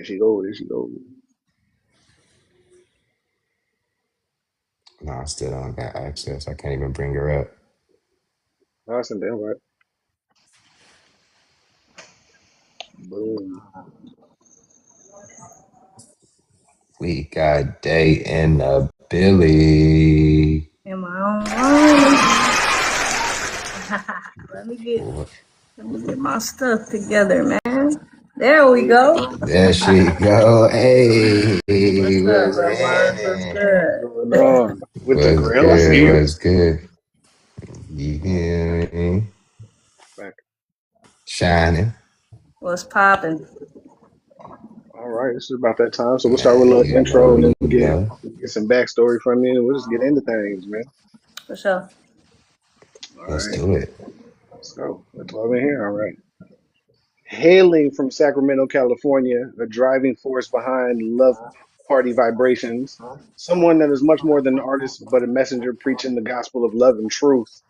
There she go. There she go. No, I still don't got access. I can't even bring her up. Awesome, damn right. Boom. We got Day in the Billy. Am I online? Let me get my stuff together, man. There we go. There she go. Hey, What's up, what's bro? What's happening? What's good? going on with the What's grill? I see good? you. What's good? You hear me? Back. Shining. What's popping? All right, this is about that time. So we'll start with a Man, little you intro, know, and then you know. we'll get some backstory from you, and we'll just get into things, man. For sure. All Let's right, do it. let's go. That's why we're here. All right. Hailing from Sacramento, California, a driving force behind Love Party Vibrations, someone that is much more than an artist, but a messenger preaching the gospel of love and truth.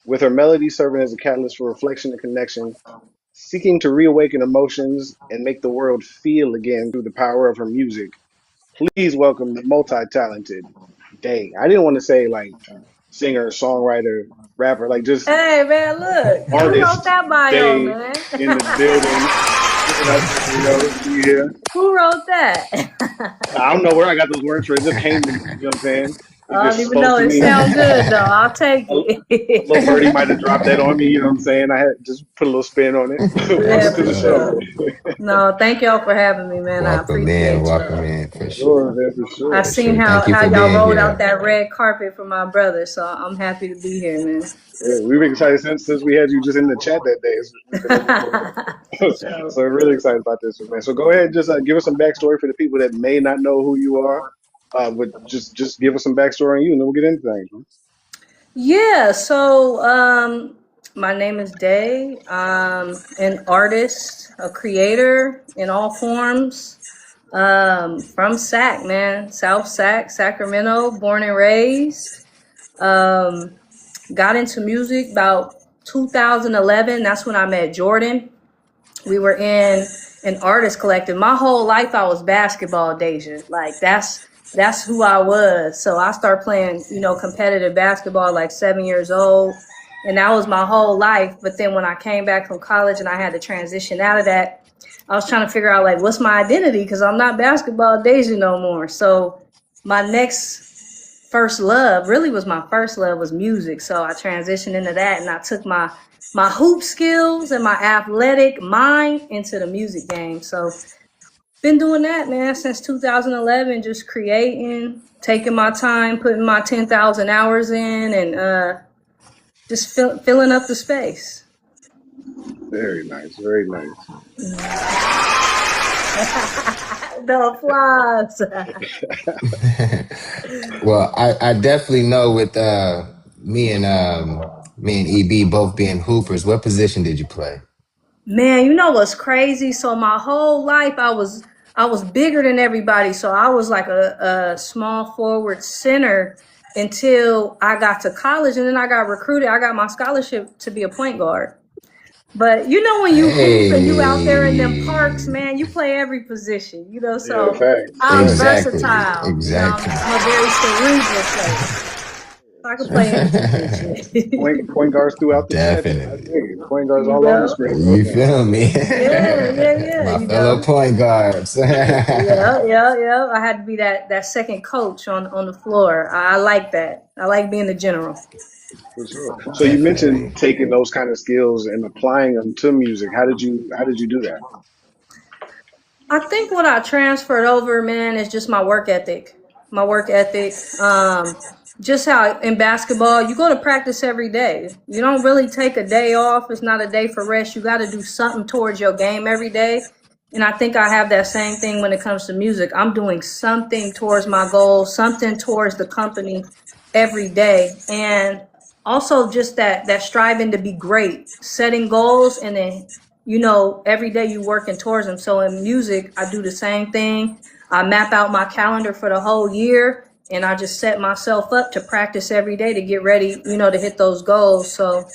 With her melody serving as a catalyst for reflection and connection, seeking to reawaken emotions and make the world feel again through the power of her music. Please welcome the multi-talented Day. I didn't want to say like singer, songwriter, rapper, like just Hey, man, look. Who wrote artist that bio, Day man? in the building. Giving us, she here. Who wrote that? I don't know where I got those words from. It just came to me. You know what I'm saying? It I don't just even spoke know. to It me. sounds good, though. I'll take A little it. birdie might have dropped that on me. You know what I'm saying? I had just put a little spin on it. Welcome Yeah, to for the show. sure. No, thank y'all for having me, man. I appreciate Welcome y'all. in for Sure, sure. man, for I sure. For seen sure. Thank you how for y'all being rolled out here. that red carpet for my brother, so I'm happy to be here, man. Yeah, we've been excited since we had you just in the chat that day. We've been looking forward For to it. sure. So we're really excited about this, man. So go ahead, and just give us some backstory for the people that may not know who you are. But just give us some backstory on you, and then we'll get into things. Man. Yeah, so my name is Day. I'm an artist, a creator in all forms. From Sac, man, South Sac, Sacramento, born and raised. Um, got into music about 2011. That's when I met Jordan. We were in an artist collective. My whole life I was basketball, Deja. Like that's who I was. So I started playing, competitive basketball like 7 years old. And that was my whole life. But then when I came back from college and I had to transition out of that, I was trying to figure out like what's my identity because I'm not basketball Deja no more. So my next first love really was my first love was music. So I transitioned into that and I took my hoop skills and my athletic mind into the music game. So been doing that, man, since 2011, just creating, taking my time, putting my 10,000 hours in and just filling up the space. Very nice, very nice. The applause. Well, I definitely know with me and EB both being hoopers. What position did you play? Man, you know what's crazy? So my whole life I was bigger than everybody. So I was like a small forward center until I got to college and then I got recruited. I got my scholarship to be a point guard. But you know when you hoop and you out there in them parks, Hey, man, you play every position, Yeah, so facts, I'm facts. exactly, versatile. I'm, exactly. I'm a very cerebral player. So I can play any position. Point guards throughout the chat. I Definitely. dig it. Point guards You all on the know? screen right You now. feel me? Yeah, yeah, yeah, My fellow point guards. Yeah, yeah, yeah. I had to be that second coach on the floor. I like that. I like being the general. For sure. So you mentioned Definitely. taking those kind of skills and applying them to music. How did you do that? I think what I transferred over, man, is just my work ethic. My work ethic. Just how in basketball, you go to practice every day. You don't really take a day off. It's not a day for rest. You got to do something towards your game every day. And I think I have that same thing when it comes to music. I'm doing something towards my goal, something towards the company every day. And also just that striving to be great, setting goals and then every day you working towards them. So in music, I do the same thing. I map out my calendar for the whole year and I just set myself up to practice every day to get ready, to hit those goals. So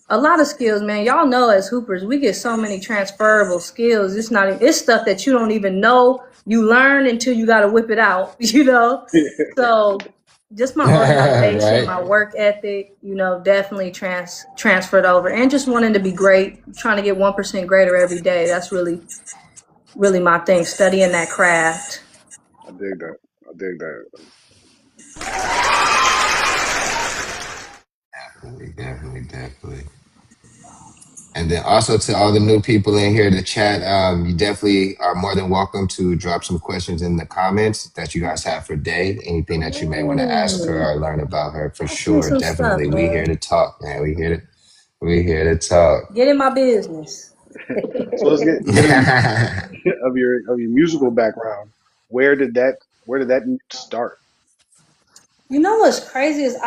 A lot of skills, man. Y'all know as hoopers, we get so many transferable skills. It's stuff that you don't even know you learn until you got to whip it out, you know? So just my organization, Right? my work ethic, definitely transferred over, and just wanting to be great, trying to get 1% greater every day. That's really, really my thing, studying that craft. I dig that. I dig that. Definitely, definitely, definitely. And then also to all the new people in here to chat, you definitely are more than welcome to drop some questions in the comments that you guys have for Day. Anything that you may want to ask her Ooh, or learn about her for ask me sure. some stuff, Definitely. We here man. to talk, man. We here to talk. Get in my business. So let's get in of your musical background. Where did that where did that start? You know what's crazy is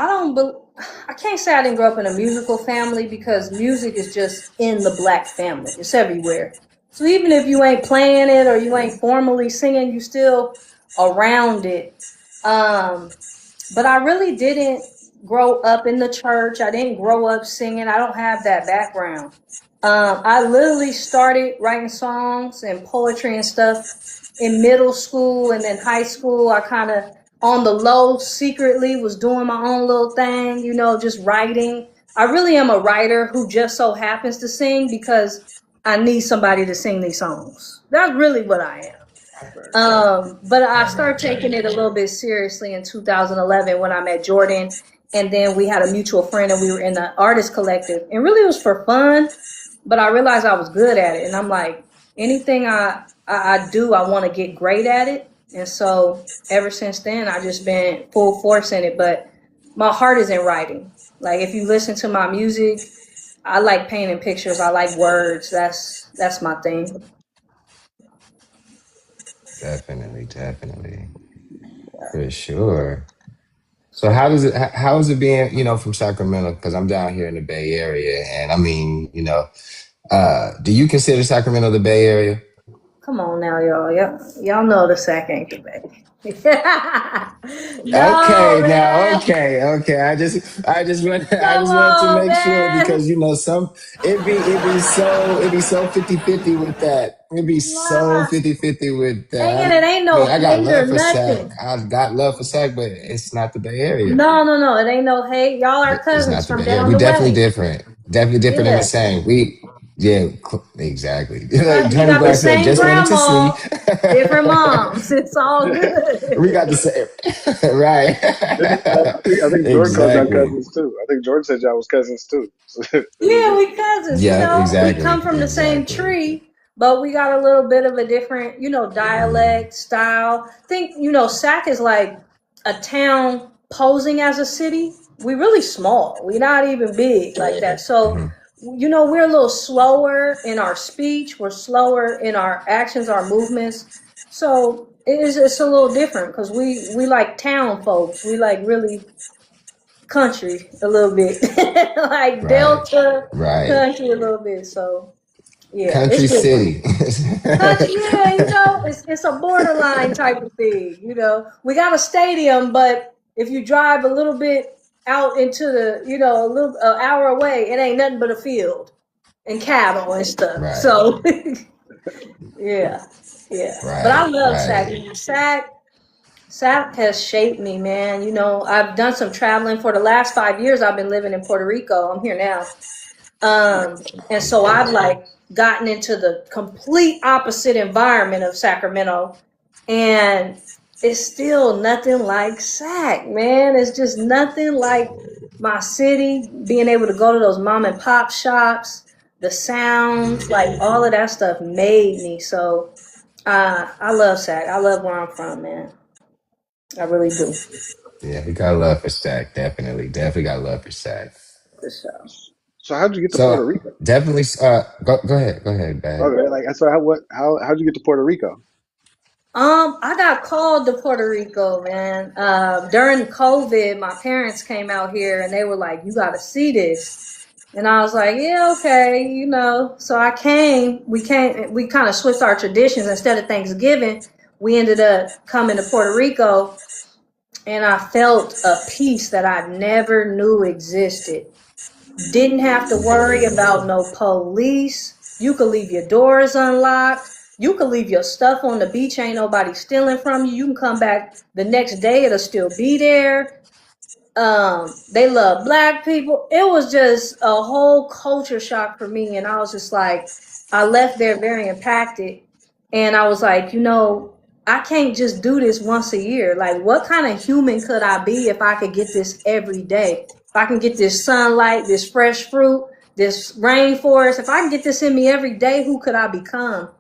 I can't say I didn't grow up in a musical family because music is just in the black family. It's everywhere. So even if you ain't playing it or you ain't formally singing, you still around it. Um, but I really didn't grow up in the church. I didn't grow up singing. I don't have that background. I literally started writing songs and poetry and stuff in middle school, and then high school. I kind of on the low secretly was doing my own little thing, just writing. I really am a writer who just so happens to sing because I need somebody to sing these songs. That's really what I am. Facts. But I started Right, taking right. it a little bit seriously in 2011 when I met Jordan, and then we had a mutual friend, and we were in the artist collective, and really it was for fun. But I realized I was good at it, and I'm like, anything I do, I want to get great at it, and so ever since then, I just been full force in it. But my heart is in writing. Like if you listen to my music, I like painting pictures. I like words. That's my thing. Definitely, definitely. For sure. So how is it being, from Sacramento? Because I'm down here in the Bay Area, and I mean, do you consider Sacramento the Bay Area? Come on now, y'all. Y'all know the sack ain't Quebec. No, Okay, now, man. okay. I Come just wanted to on, make sure man. because some it'd be so 50-50 with that. It'd be so Nah. 50-50 with that. Hanging, it ain't I mean, no I got hate or love for Sac. nothing. I got love for Sac, but it's not the Bay Area. No, no, no. It ain't no hate. Y'all are It's cousins not the from Bay Area. down We the definitely way. different. Definitely different in the Yeah. same. Yeah, exactly. Like We Tony got the Black said, same just wanted to see. grandma, different moms. It's all We got good. the same, right? I think Jordan called y'all Exactly. cousins too. I think Jordan said y'all was cousins too. So it was Yeah, we cousins, Yeah, we exactly, come from the same exactly. tree, but we got a little bit of a different, dialect, style. Think, Sac is like a town posing as a city. We really small. We're not even big like that. So, Hmm. we're a little slower in our speech. We're slower in our actions, our movements. So it's a little different because we like town folks. We like really country a little bit, like Right, Delta right. country a little bit. So yeah, it's Country different. City. Country, yeah, it's a borderline type of thing. We got a stadium, but if you drive a little bit out into the, a little hour away, it ain't nothing but a field and cattle and stuff. Right, So yeah, yeah. But I right, love Sac. right. Sac has shaped me, man. I've done some traveling for the last 5 years. I've been living in Puerto Rico. I'm here now. And so I've like gotten into the complete opposite environment of Sacramento, and it's still nothing like Sac, man. It's just nothing like my city, being able to go to those mom and pop shops, the sounds, like all of that stuff made me. So I love Sac. I love where I'm from, man. I really do. Yeah, we got love for Sac. Definitely, definitely got love for Sac. For sure. so how'd you get to So Puerto Rico? definitely, go ahead, bad. Okay, like so how'd you get to Puerto Rico? I got called to Puerto Rico, man. During COVID, my parents came out here and they were like, "You got to see this." And I was like, "Yeah, okay." So I came. We came. We kind of switched our traditions. Instead of Thanksgiving, we ended up coming to Puerto Rico, and I felt a peace that I never knew existed. Didn't have to worry about no police. You could leave your doors unlocked. You could leave your stuff on the beach. Ain't nobody stealing from you. You can come back the next day. It'll still be there. They love black people. It was just a whole culture shock for me. And I was just like, I left there very impacted. And I was like, I can't just do this once a year. Like, what kind of human could I be if I could get this every day? If I can get this sunlight, this fresh fruit, this rainforest, if I can get this in me every day, who could I become?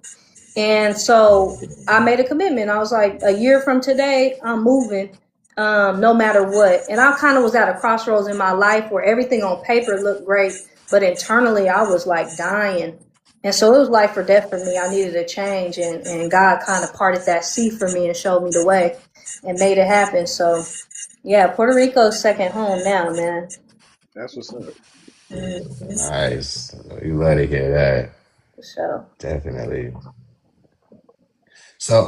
And so I made a commitment. I was like, a year from today, I'm moving, no matter what. And I kind of was at a crossroads in my life where everything on paper looked great, but internally I was like dying. And so it was life or death for me. I needed a change, and God kind of parted that sea for me and showed me the way and made it happen. So yeah, Puerto Rico's second home now, man. That's what's up. Nice. You let it hear that. So Definitely. So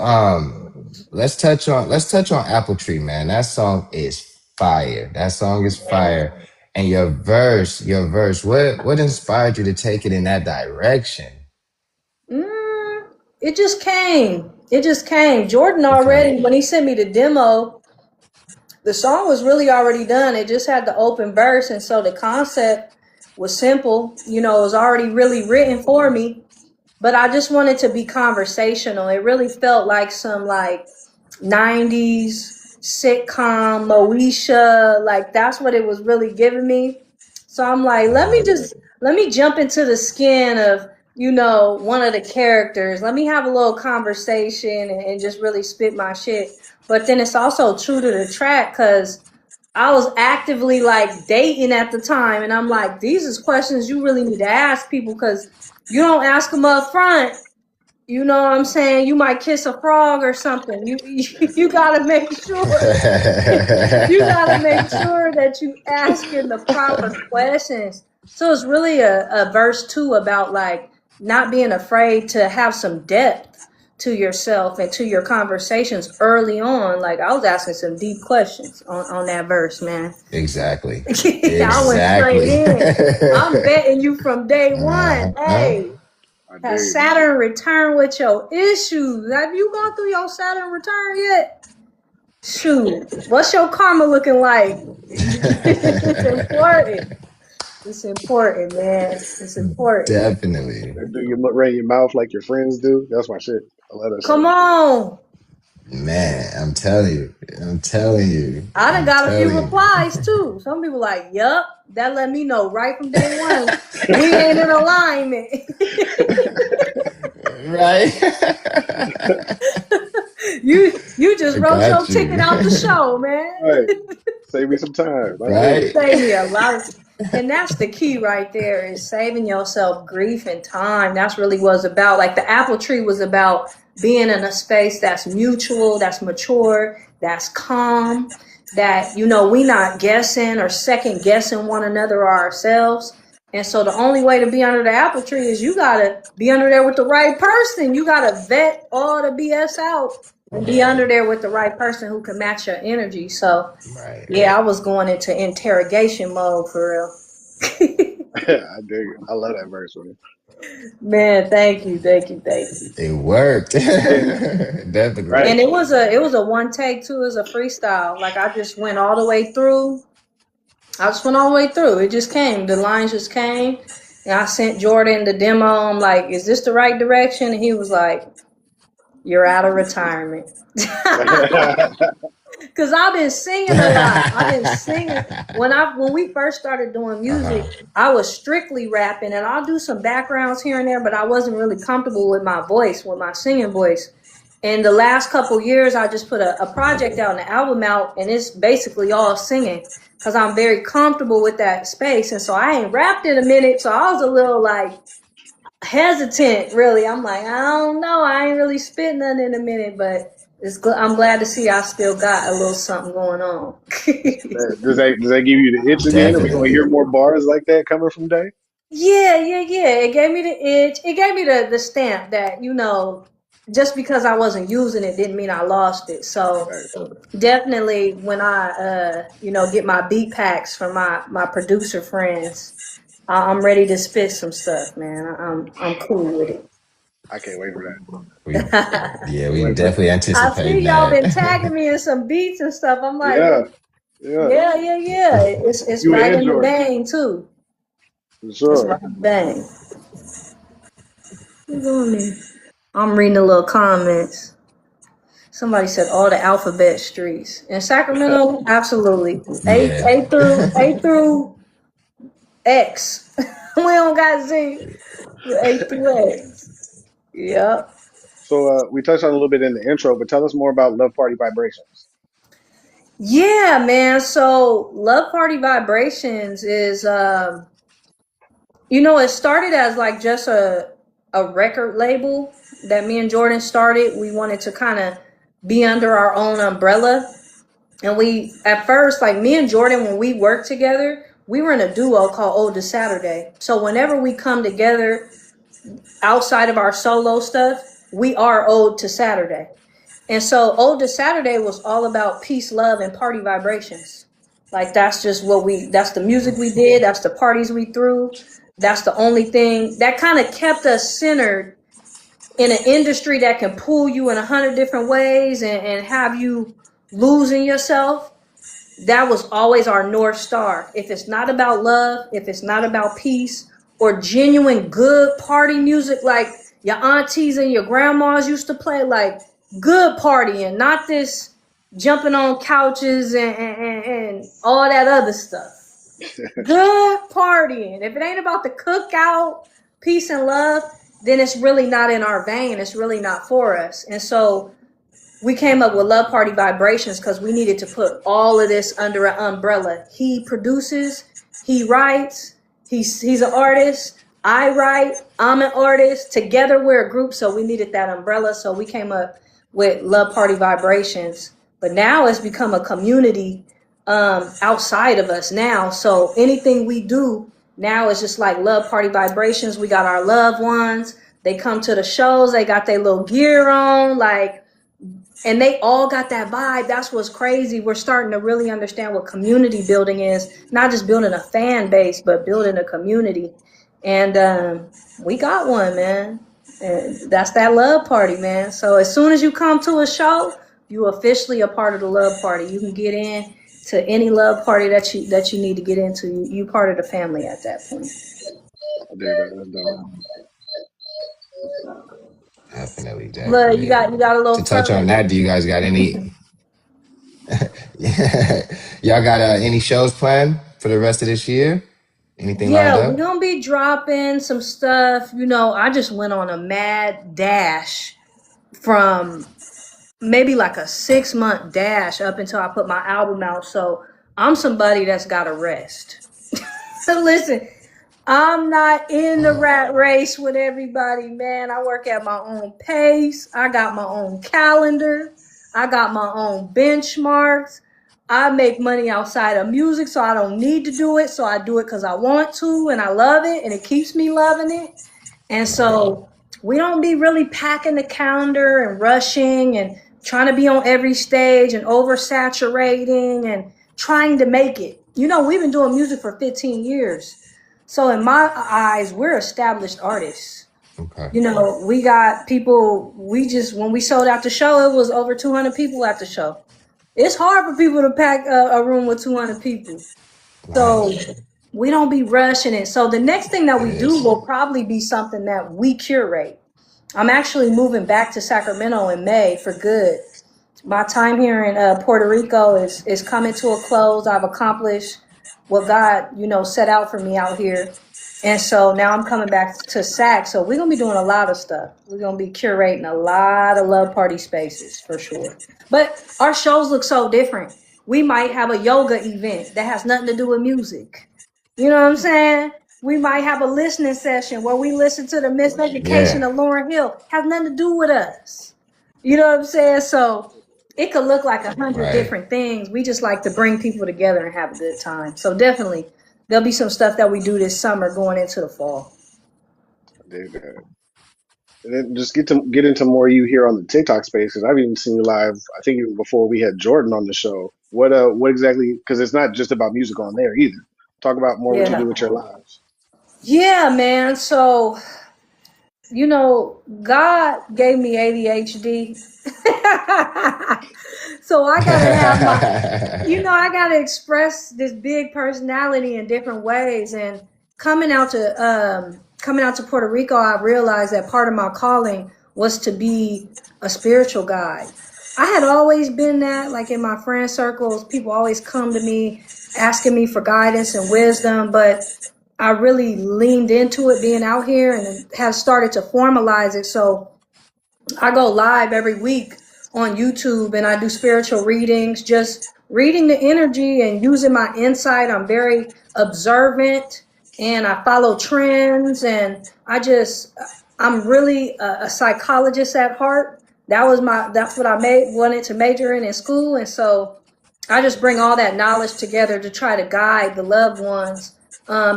let's touch on Apple Tree, man. That song is fire. That song is fire. And your verse, what inspired you to take it in that direction? it just came. It just came. Jordan Okay. already, when he sent me the demo, the song was really already done. It just had the open verse. And so the concept was simple. It was already really written for me. But I just wanted to be conversational. It really felt like some like 90s sitcom, Moesha. Like that's what it was really giving me. So I'm like, let me jump into the skin of, one of the characters. Let me have a little conversation and just really spit my shit. But then it's also true to the track because I was actively like dating at the time, and I'm like, these is questions you really need to ask people because you don't ask them up front. You know what I'm saying? You might kiss a frog or something. You gotta make sure. You gotta make sure that you asking the proper questions. So it's really a verse too about like not being afraid to have some depth to yourself and to your conversations early on. Like I was asking some deep questions on that verse, man. Exactly. I went straight Exactly. in. I'm betting you from day one. Uh-huh. Hey, I has dig. Saturn returned with your issues? Have you gone through your Saturn return yet? Shoot, what's your karma looking like? It's important. It's important, man. It's important. Definitely. Do you run your mouth like your friends do? That's my shit. I love that Come shit. on. Man, I'm telling you. I'm telling you. I done I'm got a few telling you. replies too. Some people like, yup, that let me know right from day one. We ain't in alignment. Right? You just I wrote your got ticket out the you. show, man. Right. Save me some time. I dig Right? it. Save me a lot of, and that's the key right there is saving yourself grief and time. That's really what it's about. Like the apple tree was about being in a space that's mutual, that's mature, that's calm, that we not guessing or second guessing one another or ourselves. And so the only way to be under the apple tree is you gotta be under there with the right person. You gotta vet all the BS out and be under there with the right person who can match your energy. So Right. yeah, I was going into interrogation mode for real. I dig it. I love that verse, man. Man, thank you, thank you, thank you. It worked. Right. And Definitely. it was a one take too, it was a freestyle. Like I just went all the way through. I just went all the way through. It just came. The lines just came. And I sent Jordan the demo. I'm like, is this the right direction? And he was like, you're out of retirement. Cause I've been singing a lot. I've been singing when we first started doing music. Uh-huh. I was strictly rapping, and I'll do some backgrounds here and there, but I wasn't really comfortable with my voice, with my singing voice. And the last couple years, I just put a project out, an album out, and it's basically all singing because I'm very comfortable with that space. And so I ain't rapped in a minute, so I was a little like hesitant, really. I'm like, I don't know, I ain't really spit nothing in a minute, but I'm glad to see I still got a little something going on. Does that give you the itch again? Are we gonna Definitely. hear more bars like that coming from Day? Yeah. It gave me the itch. It gave me the stamp that, just because I wasn't using it didn't mean I lost it. So Right. definitely when I get my beat packs from my producer friends, I'm ready to spit some stuff, man. I'm cool with it. I can't wait for that. We, yeah, Can't we wait for that. definitely I anticipating see y'all been that. tagging me in some beats and stuff. I'm like, Yeah, yeah. yeah. It's You right and in the Jordan, vein too. for It's sure. right in the vein. What's on there? I'm reading the little comments. Somebody said all the alphabet streets in Sacramento. Absolutely, Yeah. A through X. We don't got Z. A through X. Yep. So we touched on a little bit in the intro, but tell us more about Love Party Vibrations. Yeah, man. So Love Party Vibrations is it started as like just a record label that me and Jordan started. We wanted to kind of be under our own umbrella. And we, at first, like me and Jordan, when we worked together, we were in a duo called Ode to Saturday. So whenever we come together outside of our solo stuff, we are Ode to Saturday. And so Ode to Saturday was all about peace, love, and party vibrations. Like that's just that's the music we did, that's the parties we threw. That's the only thing that kind of kept us centered in an industry that can pull you in 100 different ways and have you losing yourself. That was always our North Star. If it's not about love, if it's not about peace or genuine good party music like your aunties and your grandmas used to play, like good partying, not this jumping on couches and all that other stuff. Good partying. If it ain't about the cookout, peace and love, then it's really not in our vein. It's really not for us. And so we came up with Love Party Vibrations because we needed to put all of this under an umbrella. He produces, he writes, he's an artist. I write, I'm an artist. Together we're a group, so we needed that umbrella. So we came up with Love Party Vibrations. But now it's become a community outside of us now. So anything we do now is just like Love Party Vibrations. We got our loved ones. They come to the shows. They got their little gear on, and they all got that vibe. That's what's crazy. We're starting to really understand what community building is. Not just building a fan base, but building a community. And we got one, man. And that's that love party, man. So as soon as you come to a show, you officially a part of the love party. You can get in to any love party that you need to get into. You part of the family at that point. I dig that. That's dope. Definitely, Look, you definitely. got a little To touch on further. that, do you guys got any? Yeah, y'all got any shows planned for the rest of this year? Anything lined Yeah, we're up? gonna be dropping some stuff. I just went on a mad dash from maybe like a 6 month dash up until I put my album out. So I'm somebody that's gotta rest. So listen, I'm not in the rat race with everybody, man. I work at my own pace. I got my own calendar. I got my own benchmarks. I make money outside of music, so I don't need to do it. So I do it because I want to and I love it and it keeps me loving it. And Right. so we don't be really packing the calendar and rushing and trying to be on every stage and oversaturating and trying to make it. We've been doing music for 15 years. So in my eyes, we're established artists. Okay. We got people, when we sold out the show, it was over 200 people at the show. It's hard for people to pack a room with 200 people. So Right. we don't be rushing it. So the next thing that It we do is. will probably be something that we curate. I'm actually moving back to Sacramento in May for good. My time here in Puerto Rico is coming to a close. I've accomplished what God, set out for me out here. And so now I'm coming back to SAC. So we're going to be doing a lot of stuff. We're going to be curating a lot of love party spaces for sure. But our shows look so different. We might have a yoga event that has nothing to do with music. You know what I'm saying? We might have a listening session where we listen to the Miseducation Yeah. of Lauryn Hill. Has nothing to do with us. You know what I'm saying? So it could look like 100 Right. different things. We just like to bring people together and have a good time. So definitely there'll be some stuff that we do this summer going into the fall. I dig that. And then just get into more you here on the TikTok space because I've even seen you live. I think even before we had Jordan on the show. What exactly? Because it's not just about music on there either. Talk about more what you do Yeah. with your lives. Yeah, man. So, God gave me ADHD. So I gotta have I gotta express this big personality in different ways. And coming out to Puerto Rico, I realized that part of my calling was to be a spiritual guide. I had always been that, like in my friend circles, people always come to me asking me for guidance and wisdom, but I really leaned into it being out here and have started to formalize it. So I go live every week on YouTube and I do spiritual readings, just reading the energy and using my insight. I'm very observant and I follow trends and I'm really a psychologist at heart. That's what I wanted to major in school. And so I just bring all that knowledge together to try to guide the loved ones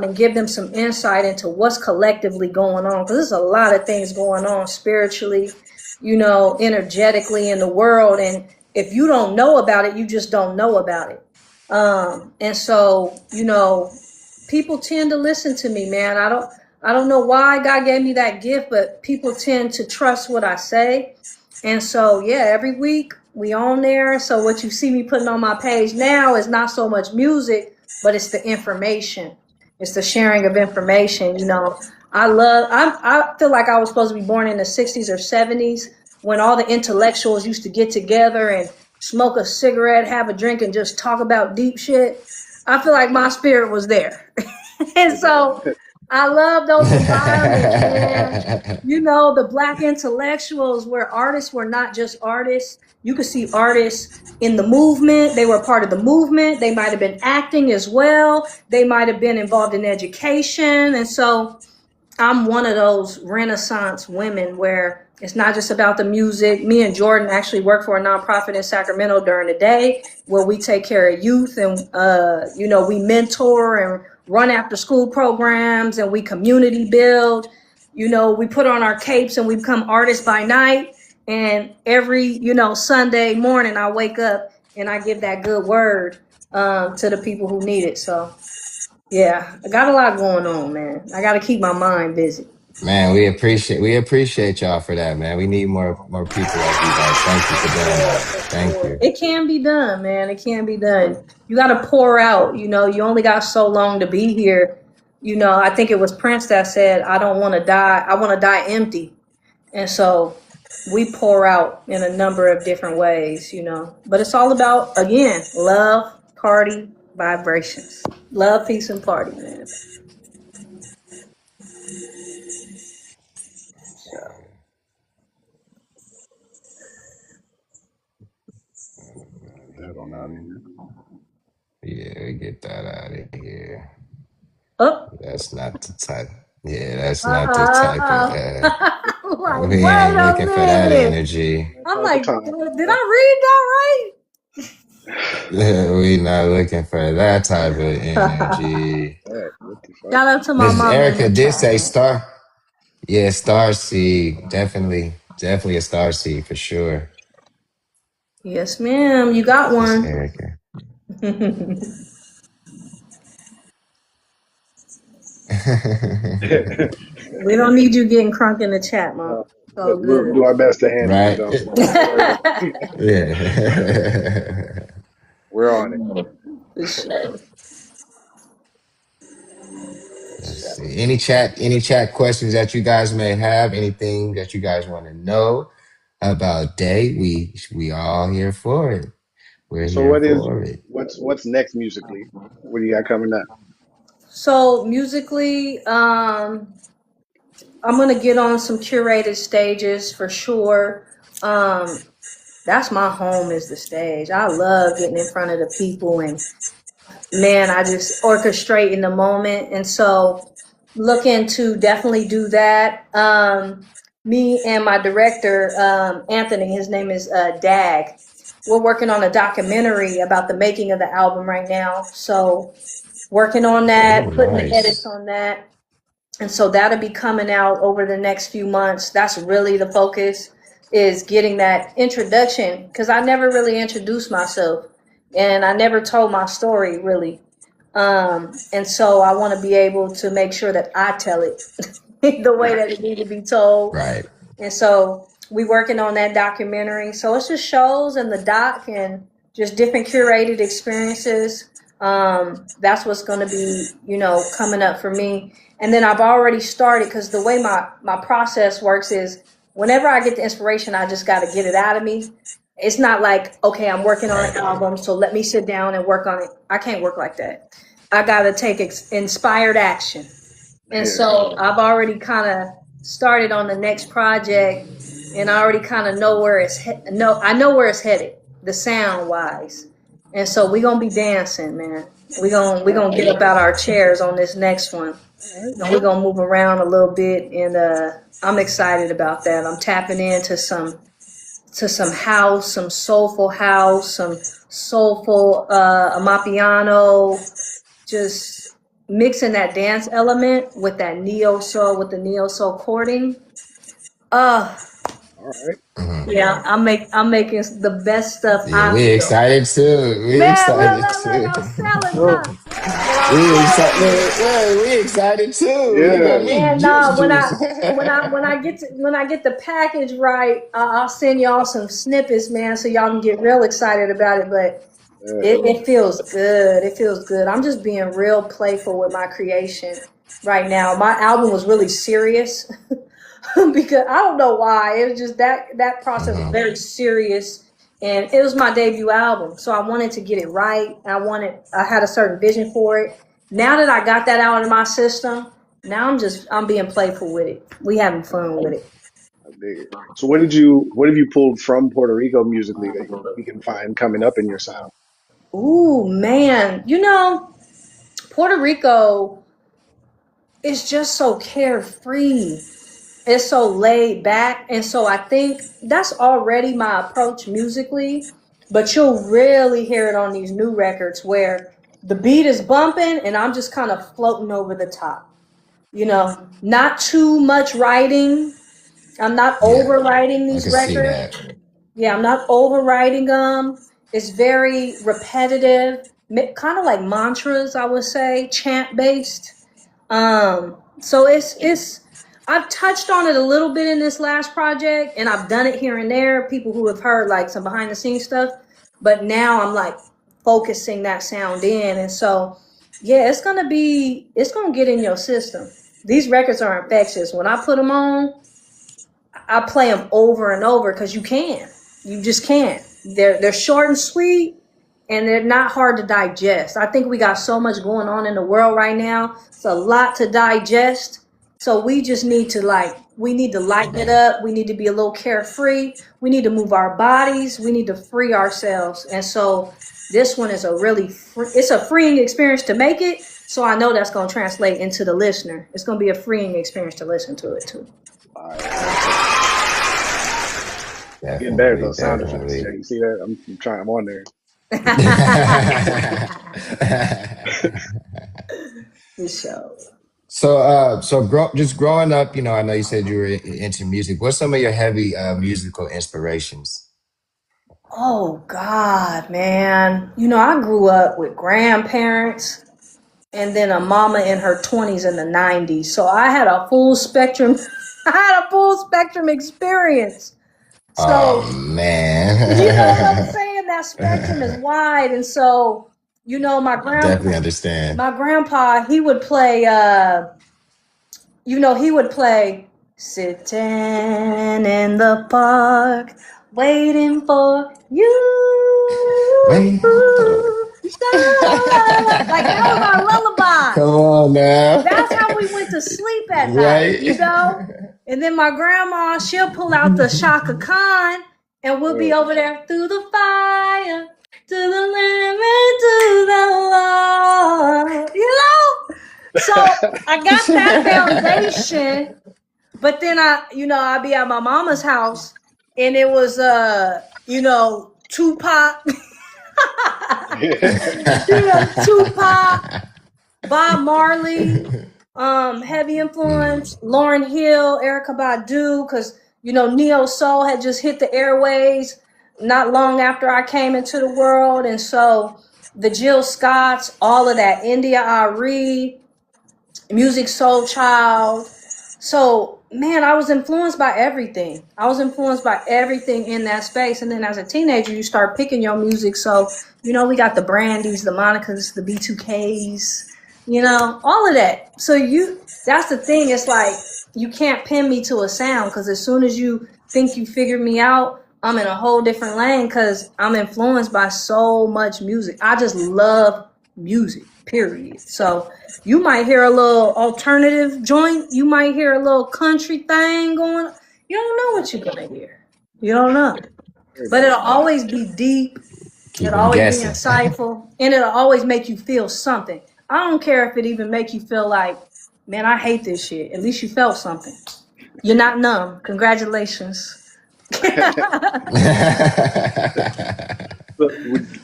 and give them some insight into what's collectively going on. Because there's a lot of things going on spiritually, energetically in the world. And if you don't know about it, you just don't know about it. And so, people tend to listen to me, man. I don't know why God gave me that gift, but people tend to trust what I say. And so, yeah, every week we on there. So what you see me putting on my page now is not so much music, but it's the information. It's the sharing of information. I feel like I was supposed to be born in the 60s or 70s when all the intellectuals used to get together and smoke a cigarette, have a drink, and just talk about deep shit. I feel like my spirit was there. And so I love those environments, man. The Black intellectuals where artists were not just artists. You could see artists in the movement. They were part of the movement. They might have been acting as well. They might have been involved in education. And so I'm one of those Renaissance women where it's not just about the music. Me and Jordan actually work for a nonprofit in Sacramento during the day where we take care of youth and, we mentor and run after school programs and we community build. We put on our capes and we become artists by night. And every, Sunday morning I wake up and I give that good word to the people who need it. So yeah, I got a lot going on, man. I got to keep my mind busy. Man, we appreciate y'all for that, man. We need more people like you guys. Thank you for doing that. Thank you. It can be done, man. It can be done. You got to pour out. You only got so long to be here. I think it was Prince that said, "I don't want to die. I want to die empty." And so we pour out in a number of different ways. But it's all about, again, love, party, vibrations. Love, peace, and party, man. That on out of here. Yeah, we get that out of here. Oh, That's not the type. Yeah, that's not the type of. like, We wait ain't a looking for that minute. energy. I'm All the like, time. did I read We not looking for that type of that right? energy. What the fuck? Shout out to my Mrs. mama in Erica the did chat. say star. Yeah, star seed. Definitely a star seed for sure. Yes, ma'am. You got Miss one. Erica. We don't need you getting crunk in the chat, mom. Uh, It's all we'll good. do our best to handle it, Right? though. Don't worry about it. Yeah. We're on it. For sure. Let's see. Any chat questions that you guys may have, anything that you guys want to know about Day, we all here for it. We're So, here for it. what's next musically? What do you got coming up? So musically, I'm gonna get on some curated stages for sure. Um, that's my home is the stage. I love getting in front of the people and man, I just orchestrate in the moment. And so looking to definitely do that. Me and my director, Anthony, his name is Dag. We're working on a documentary about the making of the album right now. So working on Oh, that, putting the edits nice. on that. And so that'll be coming out over the next few months. That's really the focus, is getting that introduction, because I never really introduced myself and I never told my story really. And so I want to be able to make sure that I tell it the way that it needs to be told. Right. And so we working on that documentary. So it's just shows and the doc and just different curated experiences. That's what's going to be, coming up for me. And then I've already started, because the way my process works is whenever I get the inspiration, I just got to get it out of me. It's not like, okay, I'm working on an album, so let me sit down and work on it. I can't work like that. I got to take inspired action. And so I've already kind of started on the next project, and I already kind of know where I know where it's headed, the sound wise. And so we're going to be dancing, man. We're going to get up out our chairs on this next one. And we're going to move around a little bit, and I'm excited about that. I'm tapping into some house, some soulful house, some soulful amapiano, just mixing that dance element with that neo soul, with the neo soul chording. All right. Yeah, I'm making the best stuff. Yeah, we excited too. We excited too. I'm selling, huh? We excited too. Yeah. Man, no, when I get the package right, I'll send y'all some snippets, man, so y'all can get real excited about it. But it feels good. It feels good. I'm just being real playful with my creation right now. My album was really serious because I don't know why. It was just that process was very serious. And it was my debut album, so I wanted to get it right. I had a certain vision for it. Now that I got that out of my system, now I'm being playful with it. We having fun with it. I dig it. So what have you pulled from Puerto Rico musically that we can find coming up in your sound? Ooh, man. Puerto Rico is just so carefree. It's so laid back. And so I think that's already my approach musically. But you'll really hear it on these new records where the beat is bumping and I'm just kind of floating over the top. Not too much writing. I'm not overwriting these records. Yeah, I'm not overwriting them. It's very repetitive, kind of like mantras, I would say, chant based. So I've touched on it a little bit in this last project, and I've done it here and there. People who have heard like some behind the scenes stuff, but now I'm like focusing that sound in, and so yeah, it's gonna get in your system. These records are infectious. When I put them on, I play them over and over because you just can't. They're short and sweet, and they're not hard to digest. I think we got so much going on in the world right now. It's a lot to digest. So we just need to lighten it up. We need to be a little carefree. We need to move our bodies. We need to free ourselves. And so this one is it's a freeing experience to make it. So I know that's going to translate into the listener. It's going to be a freeing experience to listen to it too. Getting better at those sound effects. Yeah, you see that? I'm on there. For sure. So just growing up, I know you said you were into music. What's some of your heavy musical inspirations? Oh God, man. I grew up with grandparents and then a mama in her 20s in the 90s. So I had a full spectrum. Experience. So, oh man. You know what I'm saying? That spectrum is wide. And so, my grandpa definitely understand. My grandpa, he would play sitting in the park waiting for you. Like that was our lullaby. Come on now. That's how we went to sleep at night, And then my grandma, she'll pull out the Shaka Khan, and we'll be over there through the fire, to the limit, to the law. So I got that foundation, but then I'd be at my mama's house, and it was Tupac. Tupac, Bob Marley, Heavy Mm. influence, Lauryn Hill, Erica Badu, because Neo Soul had just hit the airways not long after I came into the world, and so the Jill Scotts, all of that, India Arie, Music Soul Child. So, man, I was influenced by everything. I was influenced by everything in that space. And then as a teenager, you start picking your music. So, we got the Brandies, the Monicas, the B2Ks, all of that. So that's the thing. It's like, you can't pin me to a sound because as soon as you think you figured me out, I'm in a whole different lane because I'm influenced by so much music. I just love music, period. So, you might hear a little alternative joint. You might hear a little country thing going on. You don't know what you're going to hear. You don't know. Very But it'll nice. always be deep. Keep It'll them always be guessing. insightful. And it'll always make you feel something. I don't care if it even make you feel like, man, I hate this shit. At least you felt something. You're not numb. Congratulations. But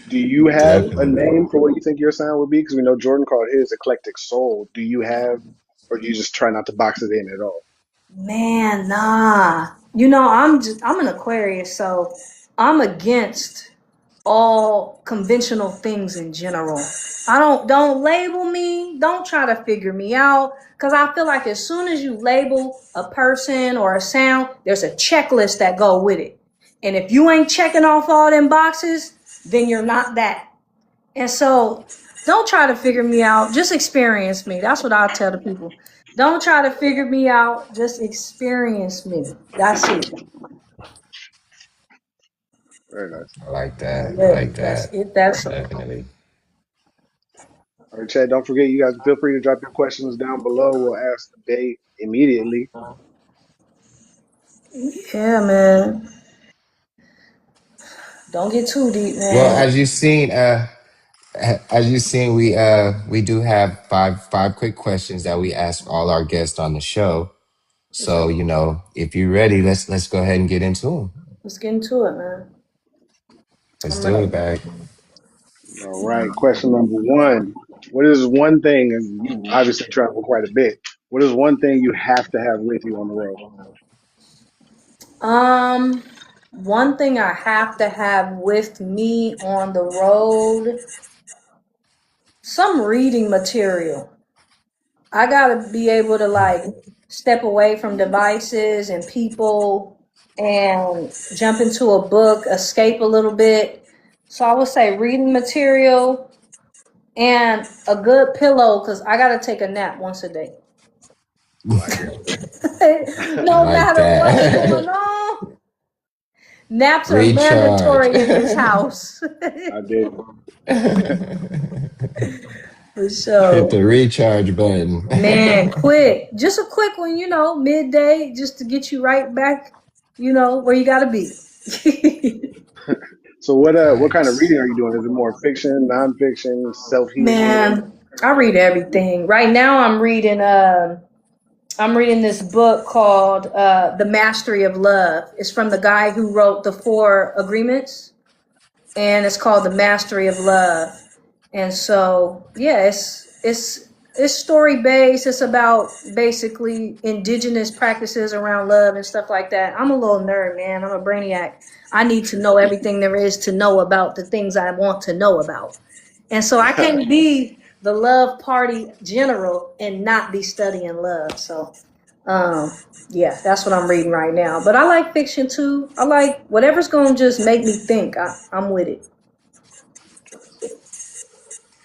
do you have a Definitely. name for what you think your sound would be? Because we know Jordan called his eclectic soul. Do you have, or do you just try not to box it in at all? Man, nah. I'm an Aquarius, so I'm against all conventional things in general. I don't label me, don't try to figure me out cuz I feel like as soon as you label a person or a sound, there's a checklist that go with it. And if you ain't checking off all them boxes, then you're not that. And so don't try to figure me out, just experience me. That's what I tell the people. Don't try to figure me out, just experience me. That's it. Very nice. I like that. I like Literally, that's that. it. That's all. Definitely. All right, Chad, don't forget, you guys feel free to drop your questions down below. We'll ask the day immediately. Yeah, man. Don't get too deep, Well, man. as you've seen, we do have five quick questions that we ask all our guests on the show. For So, sure. if you're ready, let's go ahead and get into them. Let's get into it, man. Let's I'm do it, ready. bag. All right, question number one. What is one thing, and you obviously travel quite a bit, what is one thing you have to have with you on the road? Um, One thing I have to have with me on the road, some reading material. I gotta be able to like step away from devices and people and jump into a book, escape a little bit. So I would say reading material and a good pillow because I gotta take a nap once a day. I get I No like matter what's going that. on, naps are Recharge. mandatory in this house. I dig it. For Hit sure. the recharge button. Man, quick. Just a quick one, midday, just to get you right back, where you gotta be. So what kind of Facts. reading are you doing? Is it more fiction, nonfiction, self-healing? Man, I read everything. Right now I'm reading this book called The Mastery of Love. It's from the guy who wrote the Four Agreements, and it's called The Mastery of Love. And so, yeah, it's story based. It's about basically indigenous practices around love and stuff like that. I'm a little nerd, man. I'm a brainiac. I need to know everything there is to know about the things I want to know about. And so I can't be the love party general and not be studying love. So, yeah, that's what I'm reading right now. But I like fiction too. I like whatever's going to just make me think. I'm with it.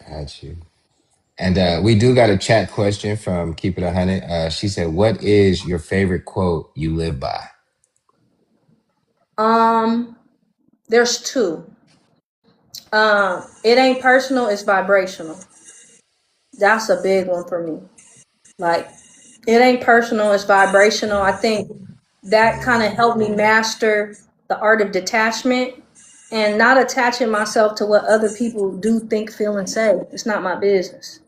Got you. And we do got a chat question from Keep It 100. She said, "What is your favorite quote you live by?" Um, there's two. It ain't personal, it's vibrational. That's a big one for me. Like, it ain't personal, it's vibrational. I think that kind of helped me master the art of detachment and not attaching myself to what other people do, think, feel, and say. It's not my business,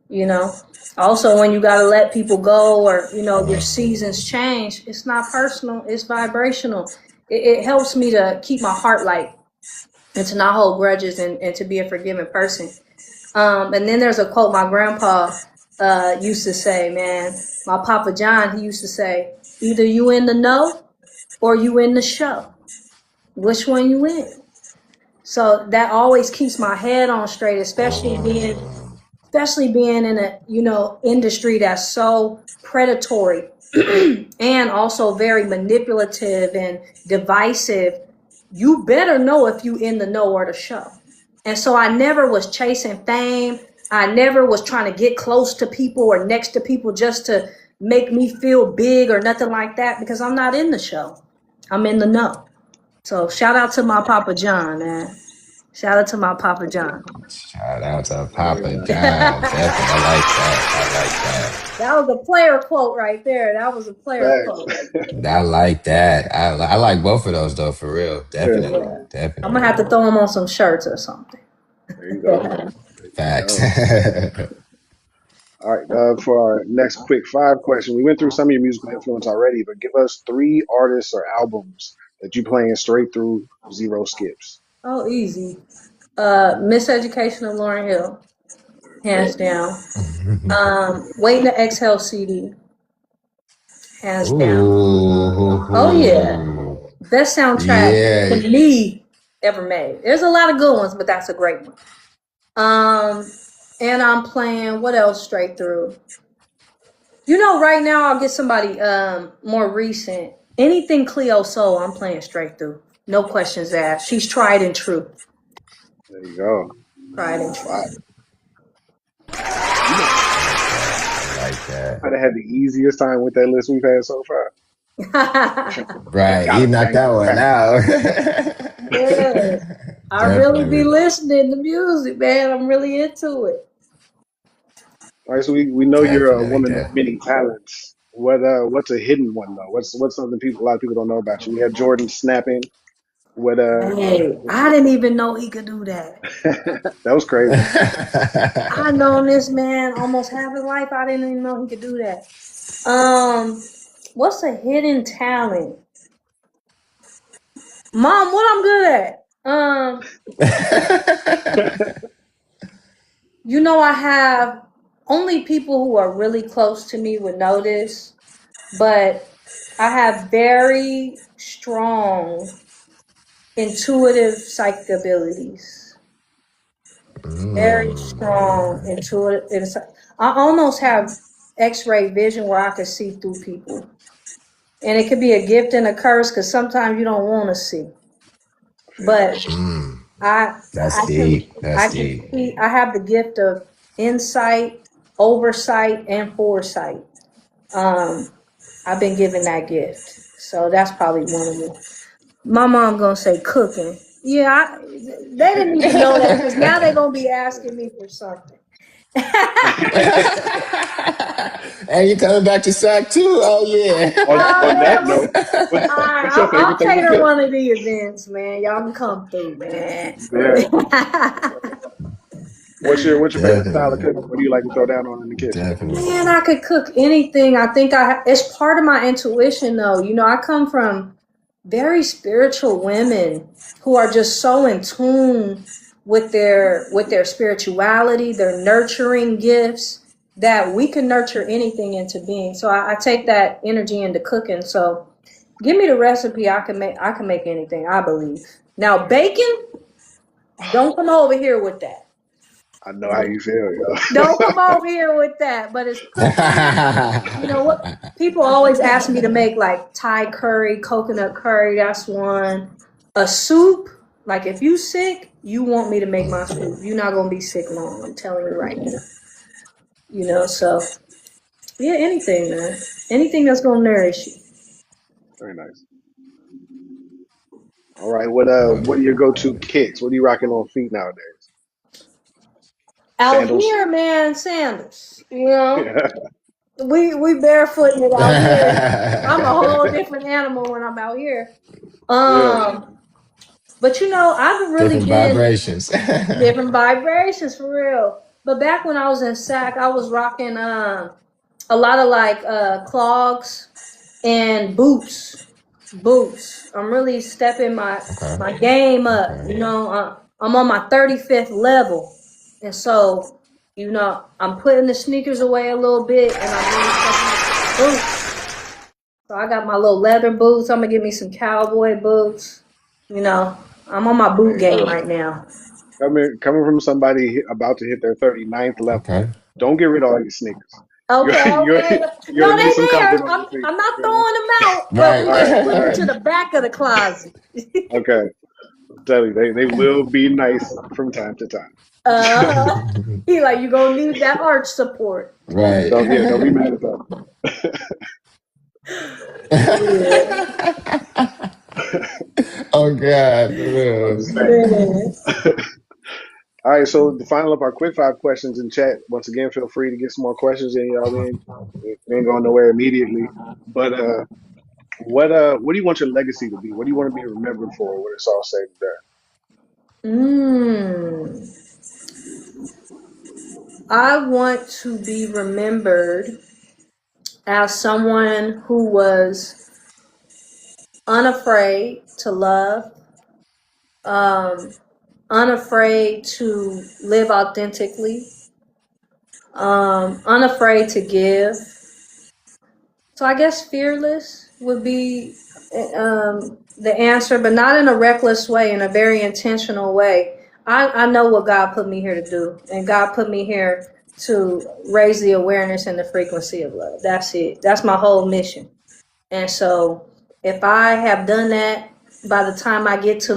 you know? Also, when you got to let people go or, your seasons change, it's not personal, it's vibrational. It helps me to keep my heart light and to not hold grudges and to be a forgiving person. And then there's a quote my grandpa used to say, man, my Papa John, he used to say, either you in the know or you in the show. Which one you in? So that always keeps my head on straight, especially being in a, industry that's so predatory and also very manipulative and divisive. You better know if you in the know or the show. And so I never was chasing fame. I never was trying to get close to people or next to people just to make me feel big or nothing like that, because I'm not in the show. I'm in the know. So shout out to my Papa John, man. Shout out to my Papa John. Shout out to Papa John. Definitely. I like that. That was a player quote right there. That was a player quote. I like that. I like both of those though, for real. Definitely. Yeah. Definitely. I'm gonna have to throw them on some shirts or something. There you go. Facts. All right, for our next quick 5 question, we went through some of your musical influence already, but give us 3 artists or albums that you playing straight through, 0 skips. Oh, easy. Miseducation of Lauryn Hill, hands down. Waiting to Exhale CD, hands down. Oh yeah, best soundtrack to me ever made. There's a lot of good ones, but that's a great one. And I'm playing, what else straight through? Right now I'll get somebody more recent. Anything Cleo Soul, I'm playing straight through. No questions asked. She's tried and true. There you go. Tried and true. Wow. I like that. I'd have had the easiest time with that list we've had so far. Right, you knocked that one out. Yeah. I really be listening to music, man. I'm really into it. All right, so we know you're a woman of many talents. What's a hidden one though? What's something a lot of people don't know about you? We had Jordan snapping. Hey, I didn't even know he could do that. That was crazy. I known this man almost half his life. I didn't even know he could do that. What's a hidden talent? Mom, what I'm good at? I have only people who are really close to me would know this, but I have very strong intuitive psychic abilities. Very strong intuitive. I almost have X-ray vision where I can see through people. And it could be a gift and a curse because sometimes you don't want to see. But That's deep. I have the gift of insight, oversight, and foresight. I've been given that gift. So that's probably one of them. My mom gonna say cooking. Yeah, they didn't even know that because now they're gonna be asking me for something. And you coming back to Sac too? Oh yeah. On that note, I'll cater one of the events, man. Y'all can come through, man. What's your favorite style of cooking? What do you like to throw down on in the kitchen? Definitely. Man, I could cook anything. I think it's part of my intuition, though. I come from very spiritual women who are just so in tune with their spirituality, their nurturing gifts, that we can nurture anything into being. So I take that energy into cooking. So give me the recipe, I can make anything, I believe. Now bacon, don't come over here with that. I know how you feel, yo. Don't come over here with that. But it's cooking. You know what? People always ask me to make like Thai curry, coconut curry. That's one. A soup. Like if you sick, you want me to make my soup. You're not gonna be sick long. I'm telling you right now. So yeah, anything, man. Anything that's gonna nourish you. Very nice. All right. What are your go-to kicks? What are you rocking on feet nowadays? Out here, man, sandals. We barefooting it out here. I'm a whole different animal when I'm out here. But I've really different vibrations. Different vibrations for real. But back when I was in Sac, I was rocking a lot of like clogs and boots. I'm really stepping my game up. I'm on my 35th level. And so You know, I'm putting the sneakers away a little bit, and I'm really stepping up to the boots. So I got my little leather boots. I'm gonna get me some cowboy boots. You know, I'm on my boot Hey, game right now. coming from somebody about to hit their 39th level, Okay. don't get rid of all your sneakers. You Okay, you okay. you No, already need they some comfort there. on your feet. I'm not You know? throwing them out, but Right. we All right, just putting them all right, to the back of the closet. okay. I'm telling you, they will be nice from time to time. He like, you gonna need that arch support. Right. Don't be mad at that. Yeah, Oh God, for I'm real. just saying. man. All right, so to final up our quick five questions in chat, once again, feel free to get some more questions in, y'all. We ain't going nowhere immediately. But what do you want your legacy to be? What do you want to be remembered for when it's all said and done? Mm. I want to be remembered as someone who was unafraid to love, um, unafraid to live authentically, unafraid to give. So I guess fearless would be the answer, but not in a reckless way, in a very intentional way. I know what God put me here to do, and God put me here to raise the awareness and the frequency of love. That's it. That's my whole mission. And so if I have done that by the time I get to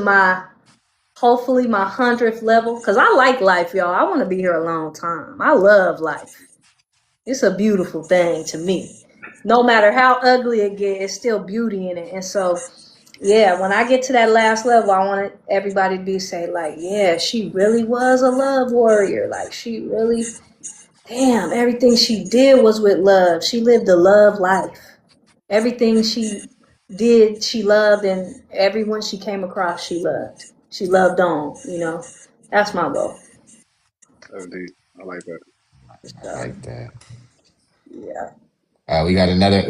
hopefully my 100th level, because I like life, y'all. I want to be here a long time. I love life. It's a beautiful thing to me. No matter how ugly it gets, it's still beauty in it. And so, yeah, when I get to that last level, I want everybody to be say like, yeah, she really was a love warrior. Like she really, damn, everything she did was with love. She lived a love life. Everything she did, she loved, and everyone she came across, she loved. She loved on. That's my goal. Indeed, I like that. So, Like that. yeah. We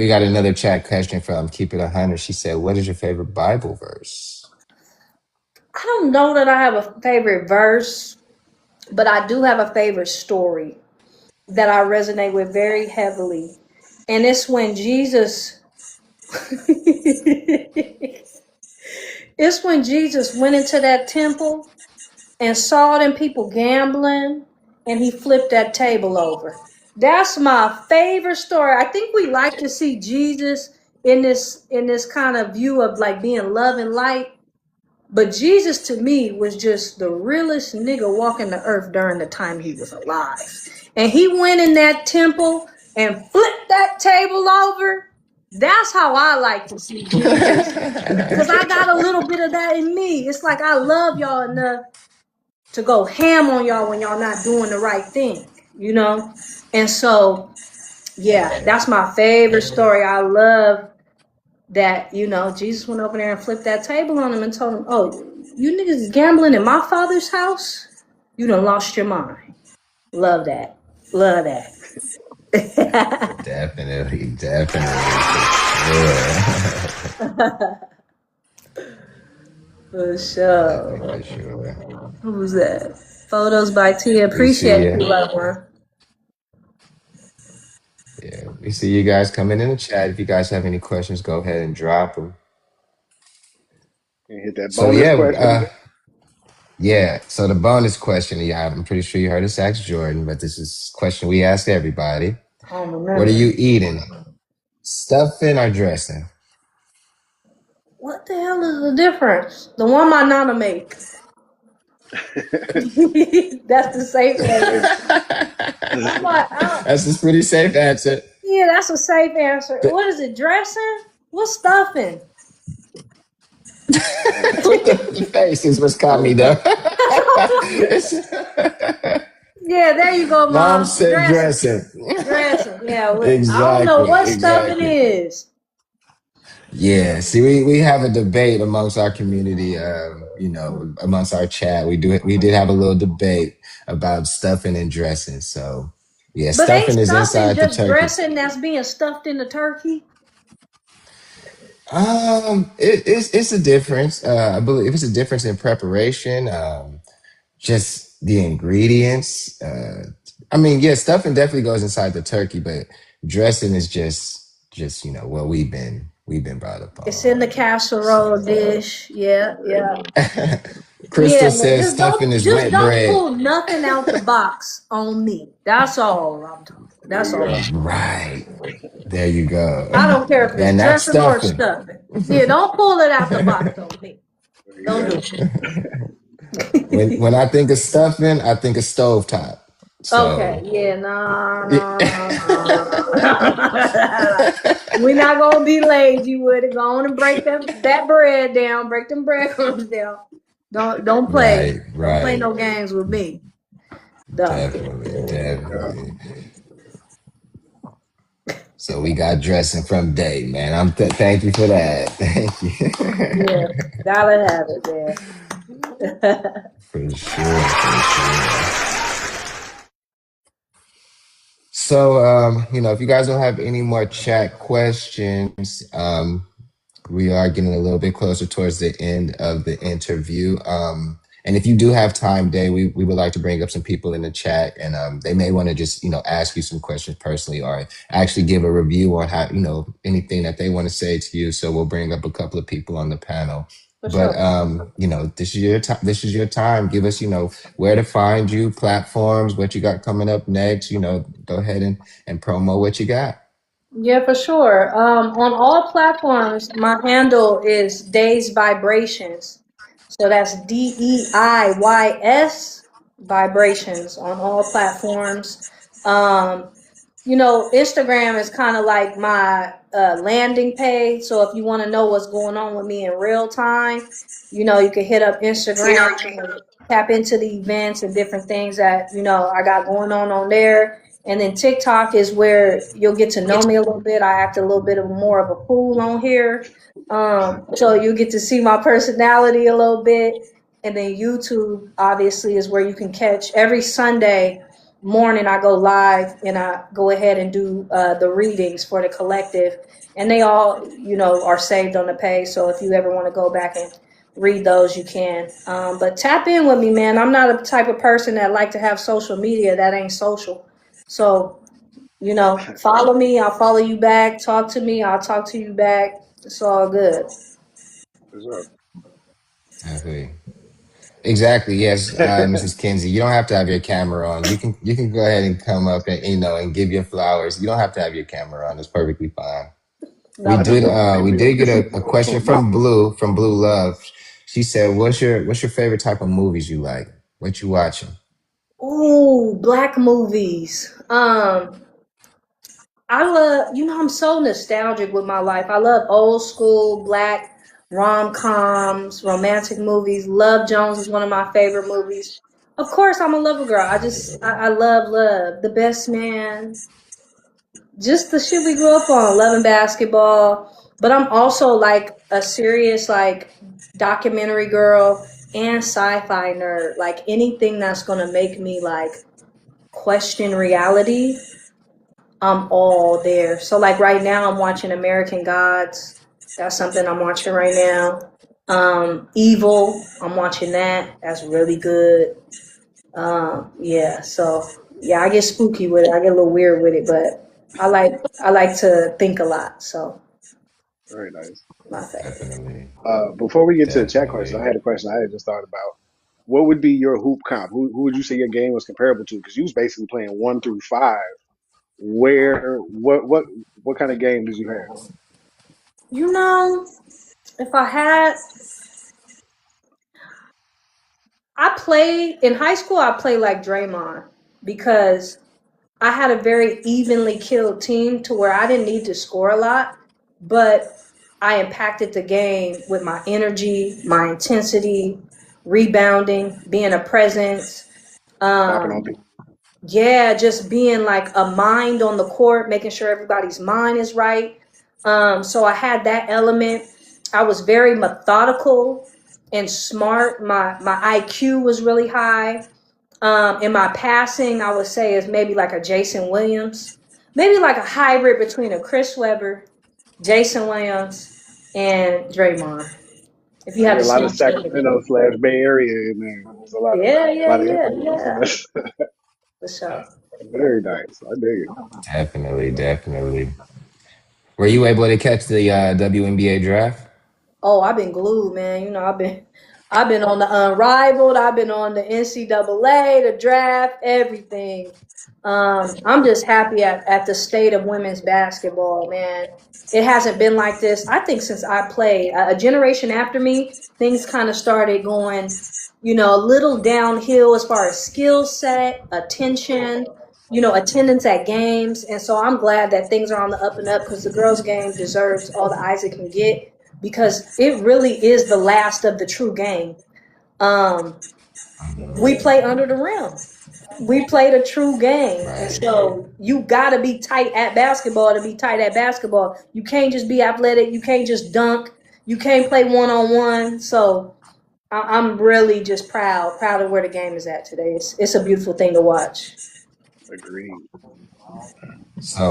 got another chat question from Keep It 100. She said, "What is your favorite Bible verse?" I don't know that I have a favorite verse, but I do have a favorite story that I resonate with very heavily. And it's when Jesus it's when Jesus went into that temple and saw them people gambling and he flipped that table over. That's my favorite story. I think we like to see Jesus in this kind of view of like being love and light. But Jesus to me was just the realest nigga walking the earth during the time he was alive. And he went in that temple and flipped that table over. That's how I like to see Jesus. Because I got a little bit of that in me. It's like I love y'all enough to go ham on y'all when y'all not doing the right thing. And so, yeah, that's my favorite story. I love that, Jesus went over there and flipped that table on him and told him, oh, you niggas is gambling in my father's house? You done lost your mind. Love that. Love that. Definitely, definitely, for sure. For Definitely, sure. for sure. Who's that? Photos by Tia. We see Appreciate you. you, loved one. Yeah, we see you guys coming in the chat. If you guys have any questions, go ahead and drop them. And hit that So bonus yeah, question. yeah. So the bonus question, yeah, I'm pretty sure you heard us ask Jordan, but this is a question we ask everybody. I don't What are remember. you eating? Stuffing or dressing? What the hell is the difference? The one my nana make. That's the safe Hey, answer. I'm like, That's a pretty safe answer. yeah, that's a safe answer. Put What is it? Dressing? What's stuffing? hey, the face is what's caught me though. Yeah, there you go, Mom mom. said Dressing. dressing. Dressing. Yeah, I don't know Exactly, what stuffing exactly. is. Yeah, see, we have a debate amongst our community, amongst our chat. We did have a little debate about stuffing and dressing. So, yeah, But ain't stuffing is stuffing inside the just turkey. dressing that's being stuffed in the turkey? It's a difference. I believe it's a difference in preparation. Just the ingredients. I mean, yeah, stuffing definitely goes inside the turkey, but dressing is just what we've been brought up It's in the on. casserole So dish. Yeah, yeah. Crystal Yeah, man. says stuffing is Just wet don't bread. pull nothing out the box on me. That's all I'm talking. There That's you all. go. Right. There you go. I don't care if it's And that's dressing or stuffing. stuffing. Yeah, don't pull it out the box on me. There you Don't go. do When it. I think of stuffing, I think of stovetop. Okay, So yeah, no, no, no, no. We're not gonna be lazy with it. Go on and break that bread down, break them breadcrumbs down. Don't play. right, Don't play right. no games with me. Duh. Definitely, Yeah. definitely. So we got dressing from day, man. Thank you for that. Thank Yeah, you. gotta have it, man. For sure, for sure. So, if you guys don't have any more chat questions, we are getting a little bit closer towards the end of the interview. And if you do have time, Day, we would like to bring up some people in the chat, and they may want to just ask you some questions personally, or actually give a review on how anything that they want to say to you. So we'll bring up a couple of people on the panel. For But sure. this is your time. This is your time. Give us where to find you, platforms, what you got coming up next. Go ahead and promo what you got. Yeah, for sure. On all platforms, my handle is Days Vibrations. So that's DEIYS Vibrations on all platforms. Um, Instagram is kind of like my landing page. So if you want to know what's going on with me in real time, you can hit up Instagram and tap into the events and different things that, I got going on there. And then TikTok is where you'll get to know me a little bit. I act a little bit of more of a fool on here. So you get to see my personality a little bit. And then YouTube obviously is where you can catch every Sunday morning. I go live and I go ahead and do the readings for the collective, and they all are saved on the page. So if you ever want to go back and read those, you can. But tap in with me, man. I'm not a type of person that like to have social media that ain't social. So follow me. I'll follow you back. Talk to me. I'll talk to you back. It's all good. What's up? Definitely. Exactly. Yes, Mrs. Kinsey. You don't have to have your camera on. You can go ahead and come up and and give your flowers. You don't have to have your camera on. It's perfectly fine. We No I just did problem. want to uh say we real. did get a question from Blue Love. She said, "What's your favorite type of movies you like? What you watching?" Ooh, black movies. I love, I'm so nostalgic with my life. I love old school black rom-coms, romantic movies. Love Jones is one of my favorite movies. Of course, I'm a lover girl. I love love. The Best Man, just the shit we grew up on, loving basketball. But I'm also like a serious like documentary girl and sci-fi nerd. Like anything that's gonna make me like question reality, I'm all there. So like right now I'm watching American Gods. That's something I'm watching right now. Evil, I'm watching that. That's really good. Yeah, so yeah, I get spooky with it. I get a little weird with it, but I like to think a lot. So Very nice. my favorite. Definitely, Before we get to the chat question, I definitely. had a question I had just thought about. What would be your hoop comp? Who would you say your game was comparable to? Because you was basically playing 1 through 5. What kind of game did you have? You know, if I had I played in high school I played like Draymond because I had a very evenly killed team to where I didn't need to score a lot, but I impacted the game with my energy, my intensity, rebounding, being a presence. Stopping on Um, people. yeah, just being like a mind on the court, making sure everybody's mind is right. So I had that element. I was very methodical and smart. My IQ was really high. In my passing, I would say is maybe like a Jason Williams, maybe like a hybrid between a Chris Webber, Jason Williams, and Draymond. If you I had hear to a lot see of them play Sacramento together. / Bay Area in there. There's a lot of Yeah, yeah, lot of yeah, influence in yeah, this. for sure. Very nice. I dig it. Definitely, definitely. Were you able to catch the WNBA draft? Oh, I've been glued, man. You know, I've been on the Unrivaled. I've been on the NCAA, the draft, everything. I'm just happy at the state of women's basketball, man. It hasn't been like this, I think, since I played. A generation after me, things kind of started going, a little downhill as far as skill set, attention, attendance at games. And so I'm glad that things are on the up and up because the girls' game deserves all the eyes it can get because it really is the last of the true game. Um, we play under the rim. We played a true game. And Right. so you got to be tight at basketball to be tight at basketball. You can't just be athletic. You can't just dunk. You can't play one on one. So I'm really just proud of where the game is at today. It's a beautiful thing to watch. Agreed. So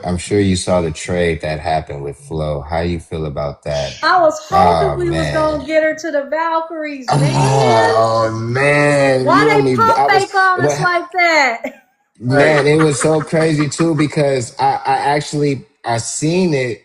I'm sure you saw the trade that happened with Flo. How you feel about that? I was hoping Oh we was gonna man. get her to the Valkyries, man. Oh man, Why you don't they even. pump I was fake on us what like that? Right. Man, it was so crazy too because I actually I seen it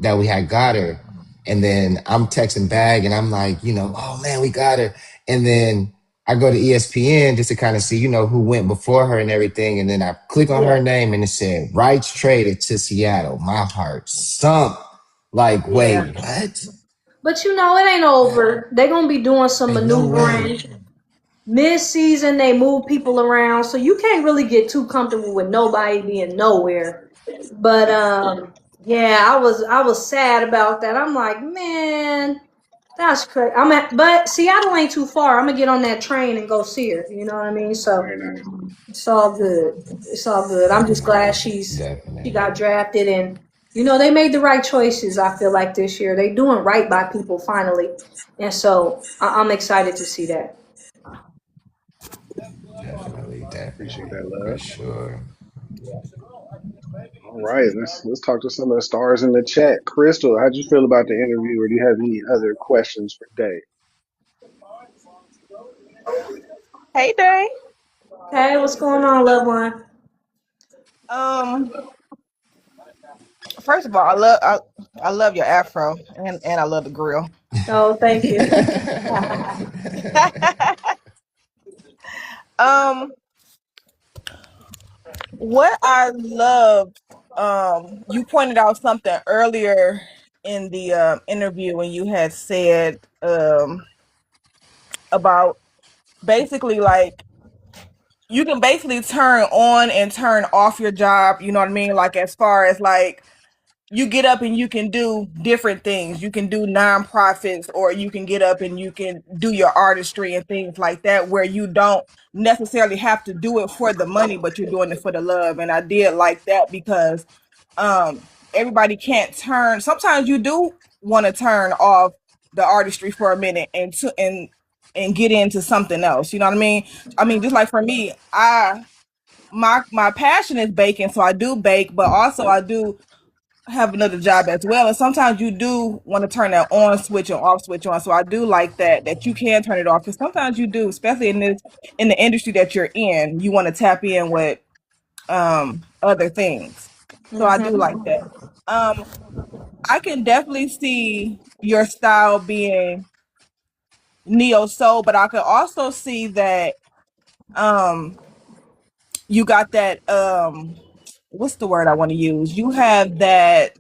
that we had got her. And then I'm texting back and I'm like, oh man, we got her. And then I go to ESPN just to kind of see, who went before her and everything. And then I click on her Yeah, name and it said rights traded to Seattle. My heart sunk. Like, yeah. wait, what? But it ain't over. They gonna be doing some Ain't no maneuvering. way. Mid-season, they move people around, so you can't really get too comfortable with nobody being nowhere. But yeah, I was sad about that. I'm like, man, that's crazy. But Seattle ain't too far. I'm gonna get on that train and go see her. You know what I mean? So Very nice. it's all good. It's all good. I'm just glad she Definitely. got drafted and they made the right choices. I feel like this year they doing right by people finally, and so I'm excited to see that. Definitely, Appreciate definitely, that for love. sure. All right, let's talk to some of the stars in the chat. Crystal, how'd you feel about the interview, or do you have any other questions for Day? Hey Day. Hey, what's going on, loved one? Um, First of all, I love your afro and I love the grill. Oh, thank you. um, what I loved, you pointed out something earlier in the interview when you had said about basically like you can basically turn on and turn off your job. You know what I mean? Like as far as like you get up and you can do different things. You can do nonprofits, or you can get up and you can do your artistry and things like that, where you don't necessarily have to do it for the money, but you're doing it for the love. And I did like that because everybody can't turn. Sometimes you do want to turn off the artistry for a minute and get into something else. You know what I mean? I mean, just like for me, my passion is baking, so I do bake, but also I do have another job as well. And sometimes you do want to turn that on switch or off switch on. So I do like that you can turn it off because sometimes you do, especially in the industry that you're in, you want to tap in with other things. So I do like Hmm. that. Um I can definitely see your style being neo soul, but I could also see that um you got that what's the word I want to use? You have that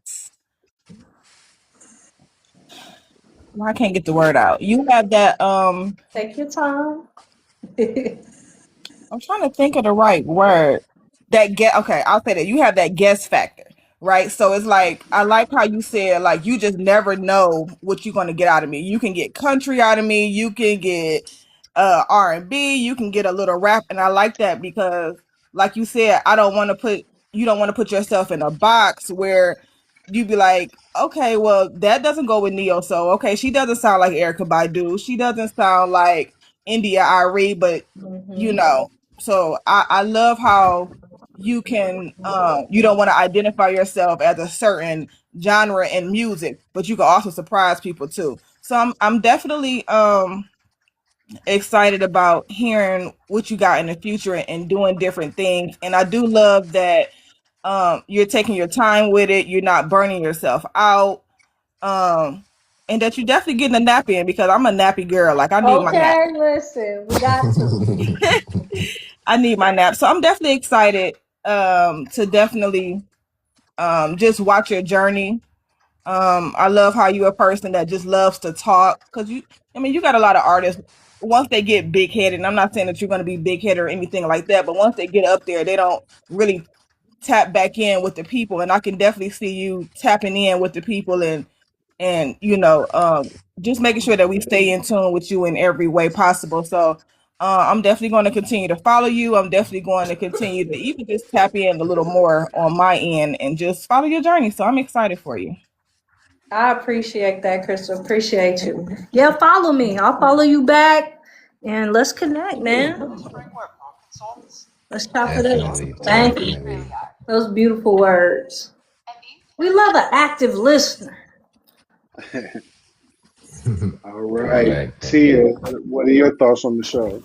well, I can't get the word out. You have that Take your time. I'm trying to think of the right word. That get okay, I'll say that you have that guess factor, right? So it's like I like how you said like you just never know what you're gonna get out of me. You can get country out of me, you can get R&B, you can get a little rap, and I like that because like you said, I don't want to put you don't want to put yourself in a box where you be like, okay, well that doesn't go with Neo, so okay, she doesn't sound like Erica Badu, she doesn't sound like India Ari, but you Hmm. know, so I love how you can you don't want to identify yourself as a certain genre in music, but you can also surprise people too. So I'm definitely excited about hearing what you got in the future and doing different things. And I do love that you're taking your time with it. You're not burning yourself out. And that you're definitely getting a nap in, because I'm a nappy girl. Like, I need my nap. Okay, listen, we got to. I need my nap. So I'm definitely excited to definitely just watch your journey. I love how you a person that just loves to talk, because you got a lot of artists. Once they get big headed, and I'm not saying that you're going to be big headed or anything like that, but once they get up there, they don't really tap back in with the people. And I can definitely see you tapping in with the people, and just making sure that we stay in tune with you in every way possible. So I'm definitely going to continue to follow you. I'm definitely going to continue to even just tap in a little more on my end and just follow your journey. So I'm excited for you. I appreciate that, Crystal. Appreciate you. Yeah, follow me. I'll follow you back, and let's connect, man. Let's chop it up. Definitely, Thank you. definitely. Those beautiful words. We love an active listener. All right, Correct. Tia, what are your thoughts on the show?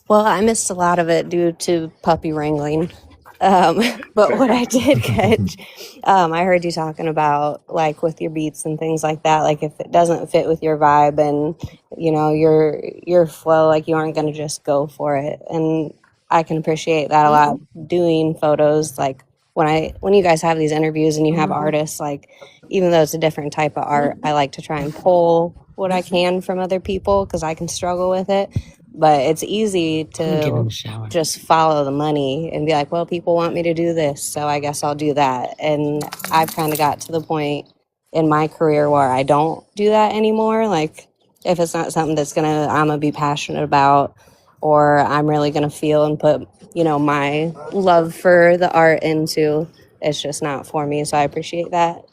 Well, I missed a lot of it due to puppy wrangling. Um, but what I did catch, I heard you talking about like with your beats and things like that. Like if it doesn't fit with your vibe and your flow, like you aren't gonna just go for it. And I can appreciate that a lot. Doing photos, like when you guys have these interviews and you have artists, like even though it's a different type of art, I like to try and pull what I can from other people because I can struggle with it. But it's easy to just follow the money and be like, well, people want me to do this, so I guess I'll do that. And I've kind of got to the point in my career where I don't do that anymore. Like if it's not something I'm gonna be passionate about, or I'm really gonna feel and put, my love for the art into, it's just not for me. So I appreciate that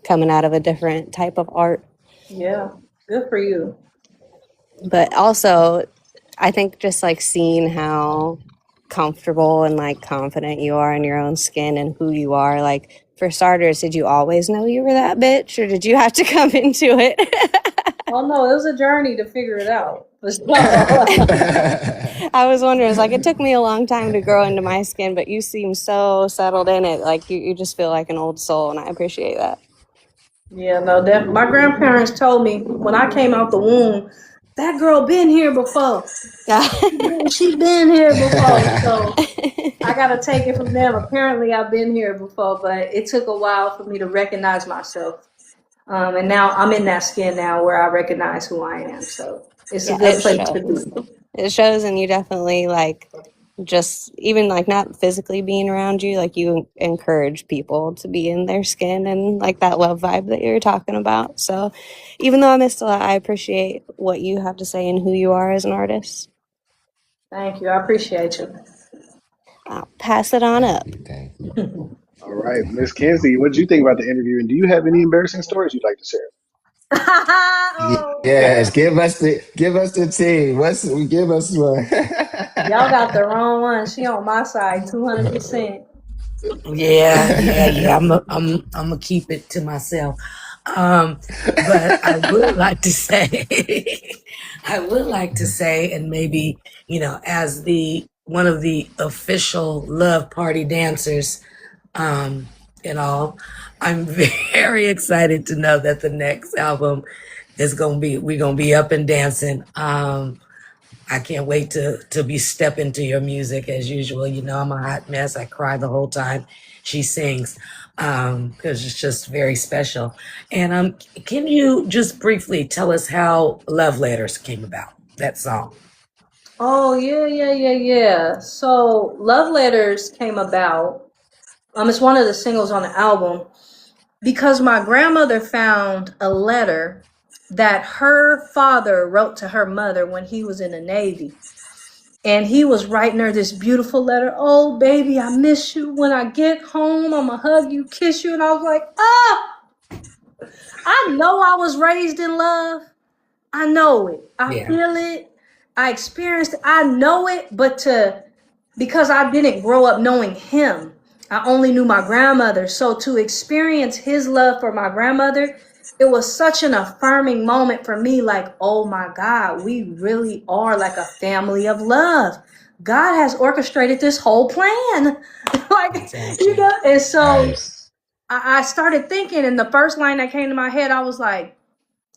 coming out of a different type of art. Yeah, good for you. But also, I think just like seeing how comfortable and like confident you are in your own skin and who you are. Like for starters, did you always know you were that bitch, or did you have to come into it? Oh no, it was a journey to figure it out. I was wondering, it's like it took me a long time to grow into my skin, but you seem so settled in it. Like you just feel like an old soul, and I appreciate that. Yeah, no, my grandparents told me when I came out the womb, that girl been here before. She been here before. So I gotta take it from them. Apparently I've been here before, but it took a while for me to recognize myself. And now I'm in that skin now where I recognize who I am. So it's a good place to be. It shows, and you definitely like just even like not physically being around you, like you encourage people to be in their skin and like that love vibe that you're talking about. So even though I missed a lot, I appreciate what you have to say and who you are as an artist. Thank you. I appreciate you. I'll pass it on up. Thank you. All right, Miss Kenzie, what did you think about the interview? And do you have any embarrassing stories you'd like to share? Oh, Yes, give us the team. Give us one. y'all got the wrong one. She on my side, 200%. Yeah. I'm gonna keep it to myself. But I would like to say, and maybe as the one of the official love party dancers, and all, I'm very excited to know that the next album is we're gonna be up and dancing. I can't wait to be step into your music as usual. I'm a hot mess. I cry the whole time she sings because it's just very special. And can you just briefly tell us how Love Letters came about, that song? Oh, yeah. So Love Letters came about. It's one of the singles on the album because my grandmother found a letter that her father wrote to her mother when he was in the Navy. And he was writing her this beautiful letter. Oh, baby, I miss you. When I get home, I'm going to hug you, kiss you. And I was like, I know I was raised in love. I know it. I feel it. I experienced it. I know it. But because I didn't grow up knowing him, I only knew my grandmother. So to experience his love for my grandmother it was such an affirming moment for me, like, oh my God, we really are like a family of love. God has orchestrated this whole plan. Like, Exactly. and so Nice. I started thinking, and the first line that came to my head, I was like,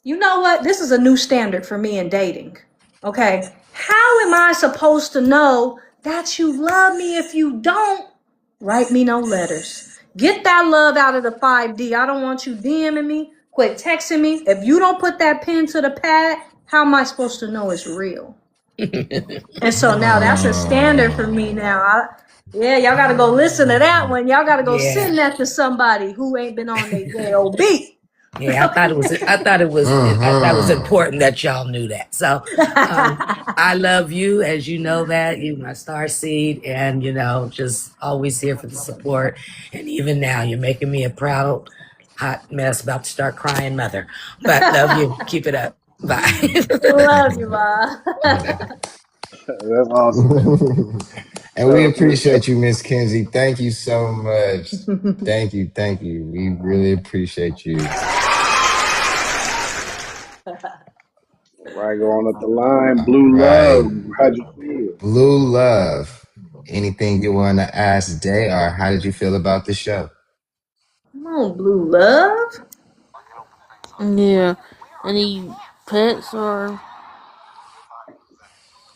you know what? This is a new standard for me in dating. Okay. How am I supposed to know that you love me if you don't write me no letters? Get that love out of the 5D. I don't want you DMing me. Quit texting me. If you don't put that pen to the pad, how am I supposed to know it's real? And so now that's a standard for me Oh. now. Yeah, y'all got to go listen to that one. Y'all got to go Yeah. send that to somebody who ain't been on their JOB. Yeah, I thought it was Mm-hmm. important that y'all knew that. So, I love you, as you know that you my star seed, and just always here for the support. And even now, you're making me a proud hot mess, about to start crying mother. But love you. Keep it up. Bye. Love you, Ma. That's awesome, man. And we So, appreciate you, Miss Kenzie. Thank you so much. Thank you. Thank you. We really appreciate you. right, go on up the line. Blue Love, Right. how'd you feel? Blue Love. Anything you want to ask Day, or how did you feel about the show? Come on, Blue Love. Yeah. Any pets or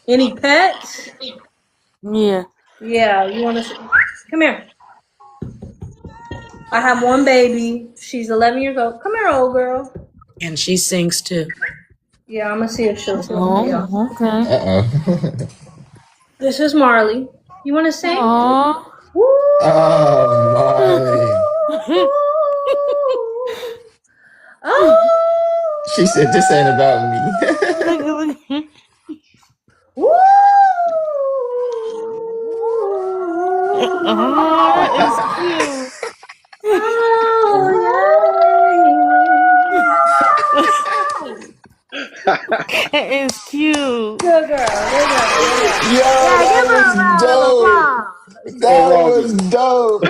Any pets? yeah. Yeah, you want to come here. I have one baby. She's 11 years old. Come here, old girl. And she sings too. Yeah, I'm gonna see if she'll sing for y'all. Oh, okay. Uh-oh. This is Marley. You want to sing? Aw. Woo! Oh, Marley. She said, this ain't about me. Look. Woo! Oh, that is cute. Oh, That is cute. good girl, good girl, good girl. Yo, Yeah, that give her a was round of dope. applause. That's That was awesome. dope.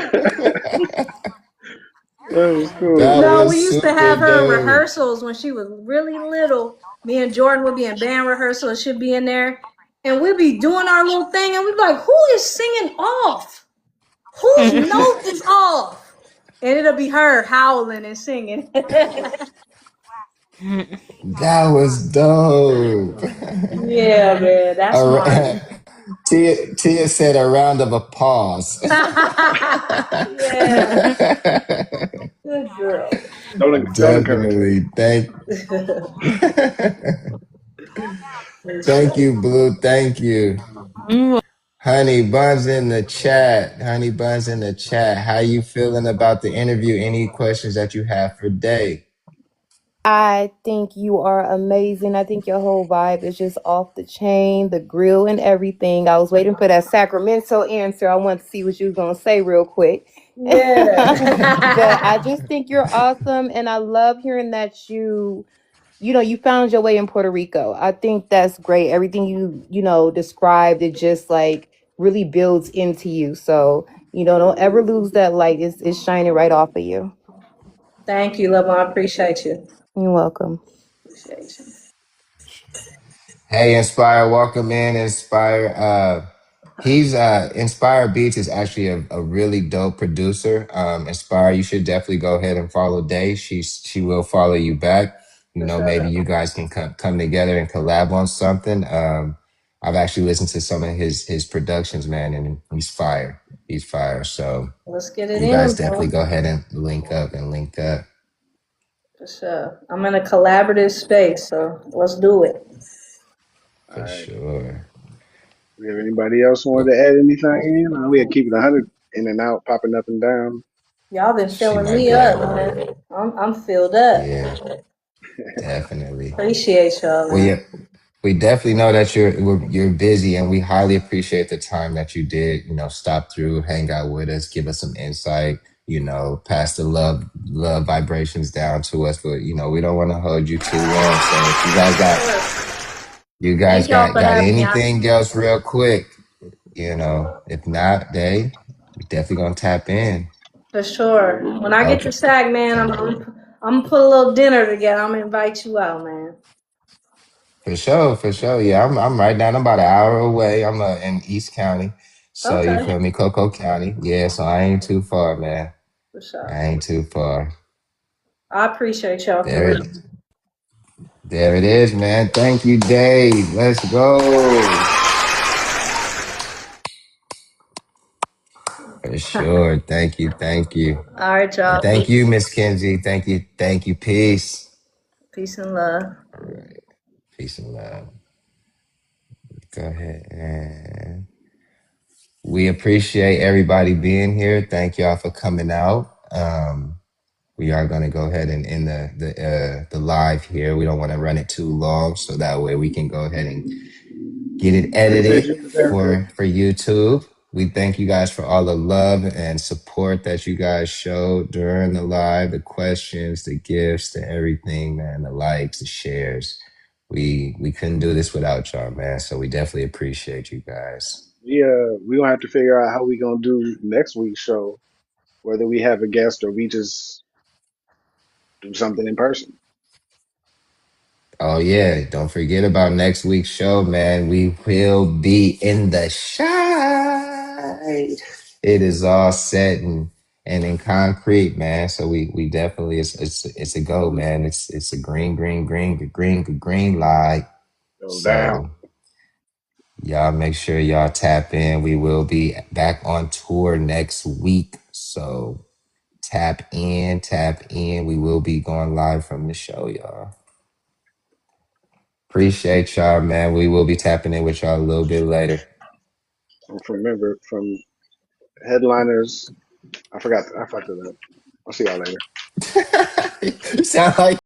That was cool, That No, man. we was used to super have her in dope. rehearsals when she was really little. Me and Jordan would be in band rehearsal. She'd be in there, and we'd be doing our little thing, and we'd be like, "Who is singing off? Whose note is off?" And it'll be her howling and singing. That was dope. Yeah, man, that's Marley. Tia said a round of applause. Yeah, good girl. Don't encourage her. Definitely. Thank So, you, Blue. Thank you. Honey Buns in the chat. Honey Buns in the chat. How you feeling about the interview? Any questions that you have for Day? I think you are amazing. I think your whole vibe is just off the chain, the grill and everything. I was waiting for that Sacramento answer. I want to see what you was going to say real quick. But I yeah. just think you're awesome, and I love hearing that you found your way in Puerto Rico. I think that's great. Everything you described, it just like really builds into you. So, don't ever lose that light. It's shining right off of you. Thank you, love. I appreciate you. You're welcome. Appreciate you. Hey, Inspire, welcome in, Inspire. He's Inspire Beats is actually a really dope producer. Inspire, you should definitely go ahead and follow Day. She will follow you back. For Maybe sure. you guys can come together and collab on something. I've actually listened to some of his productions, man, and he's fire. He's fire. So Let's get it you guys in, definitely bro. go ahead and link up For sure. I'm in a collaborative space, so let's do it. All for right. sure. If anybody else wanted to add anything in, we'll keep it 100 in and out, popping up and down. Y'all been She filling might me be at up, work. man. I'm filled up. Yeah, definitely. Appreciate y'all, Well, man. yeah, we definitely know that you're busy, and we highly appreciate the time that you did. Stop through, hang out with us, give us some insight. Pass the love vibrations down to us. But we don't want to hold you too long. So if Of course. you guys Thank y'all for got having me. anything else real quick, if not, we definitely gonna tap in. For sure. When I get Okay, to SAG, man, I'm okay. I'm I'm gonna put a little dinner together. I'm gonna invite you out, man. For sure, for sure. Yeah, I'm right down. I'm about an hour away. I'm in East County, so you Okay, feel me, Coco County. Yeah, so I ain't too far, man. for sure. I ain't too far. I appreciate y'all for There real. it, there it is, man. Thank you, Dave. Let's go. For sure. Thank you, thank you, All right, and y'all. thank you, Miss Kenzie. Thank you. Peace. Peace and love. All right, peace and love. Go ahead and we appreciate everybody being here. Thank y'all for coming out. We are going to go ahead and end the live here. We don't want to run it too long, so that way we can go ahead and get it Appreciate edited you, Spencer. for YouTube. We thank you guys for all the love and support that you guys showed during the live, the questions, the gifts, the everything, man, the likes, the shares. We couldn't do this without y'all, man. So we definitely appreciate you guys. We gonna have to figure out how we gonna do next week's show, whether we have a guest or we just do something in person. Oh yeah, don't forget about next week's show, man. We will be in the shine. It is all set and in concrete, man. So we definitely it's a go, man. It's a green light. Go down. So y'all make sure y'all tap in. We will be back on tour next week. So tap in, tap in. We will be going live from the show, y'all. Appreciate y'all, man. We will be tapping in with y'all a little bit later. Remember from headliners. I forgot that. I'll see y'all later. You sound like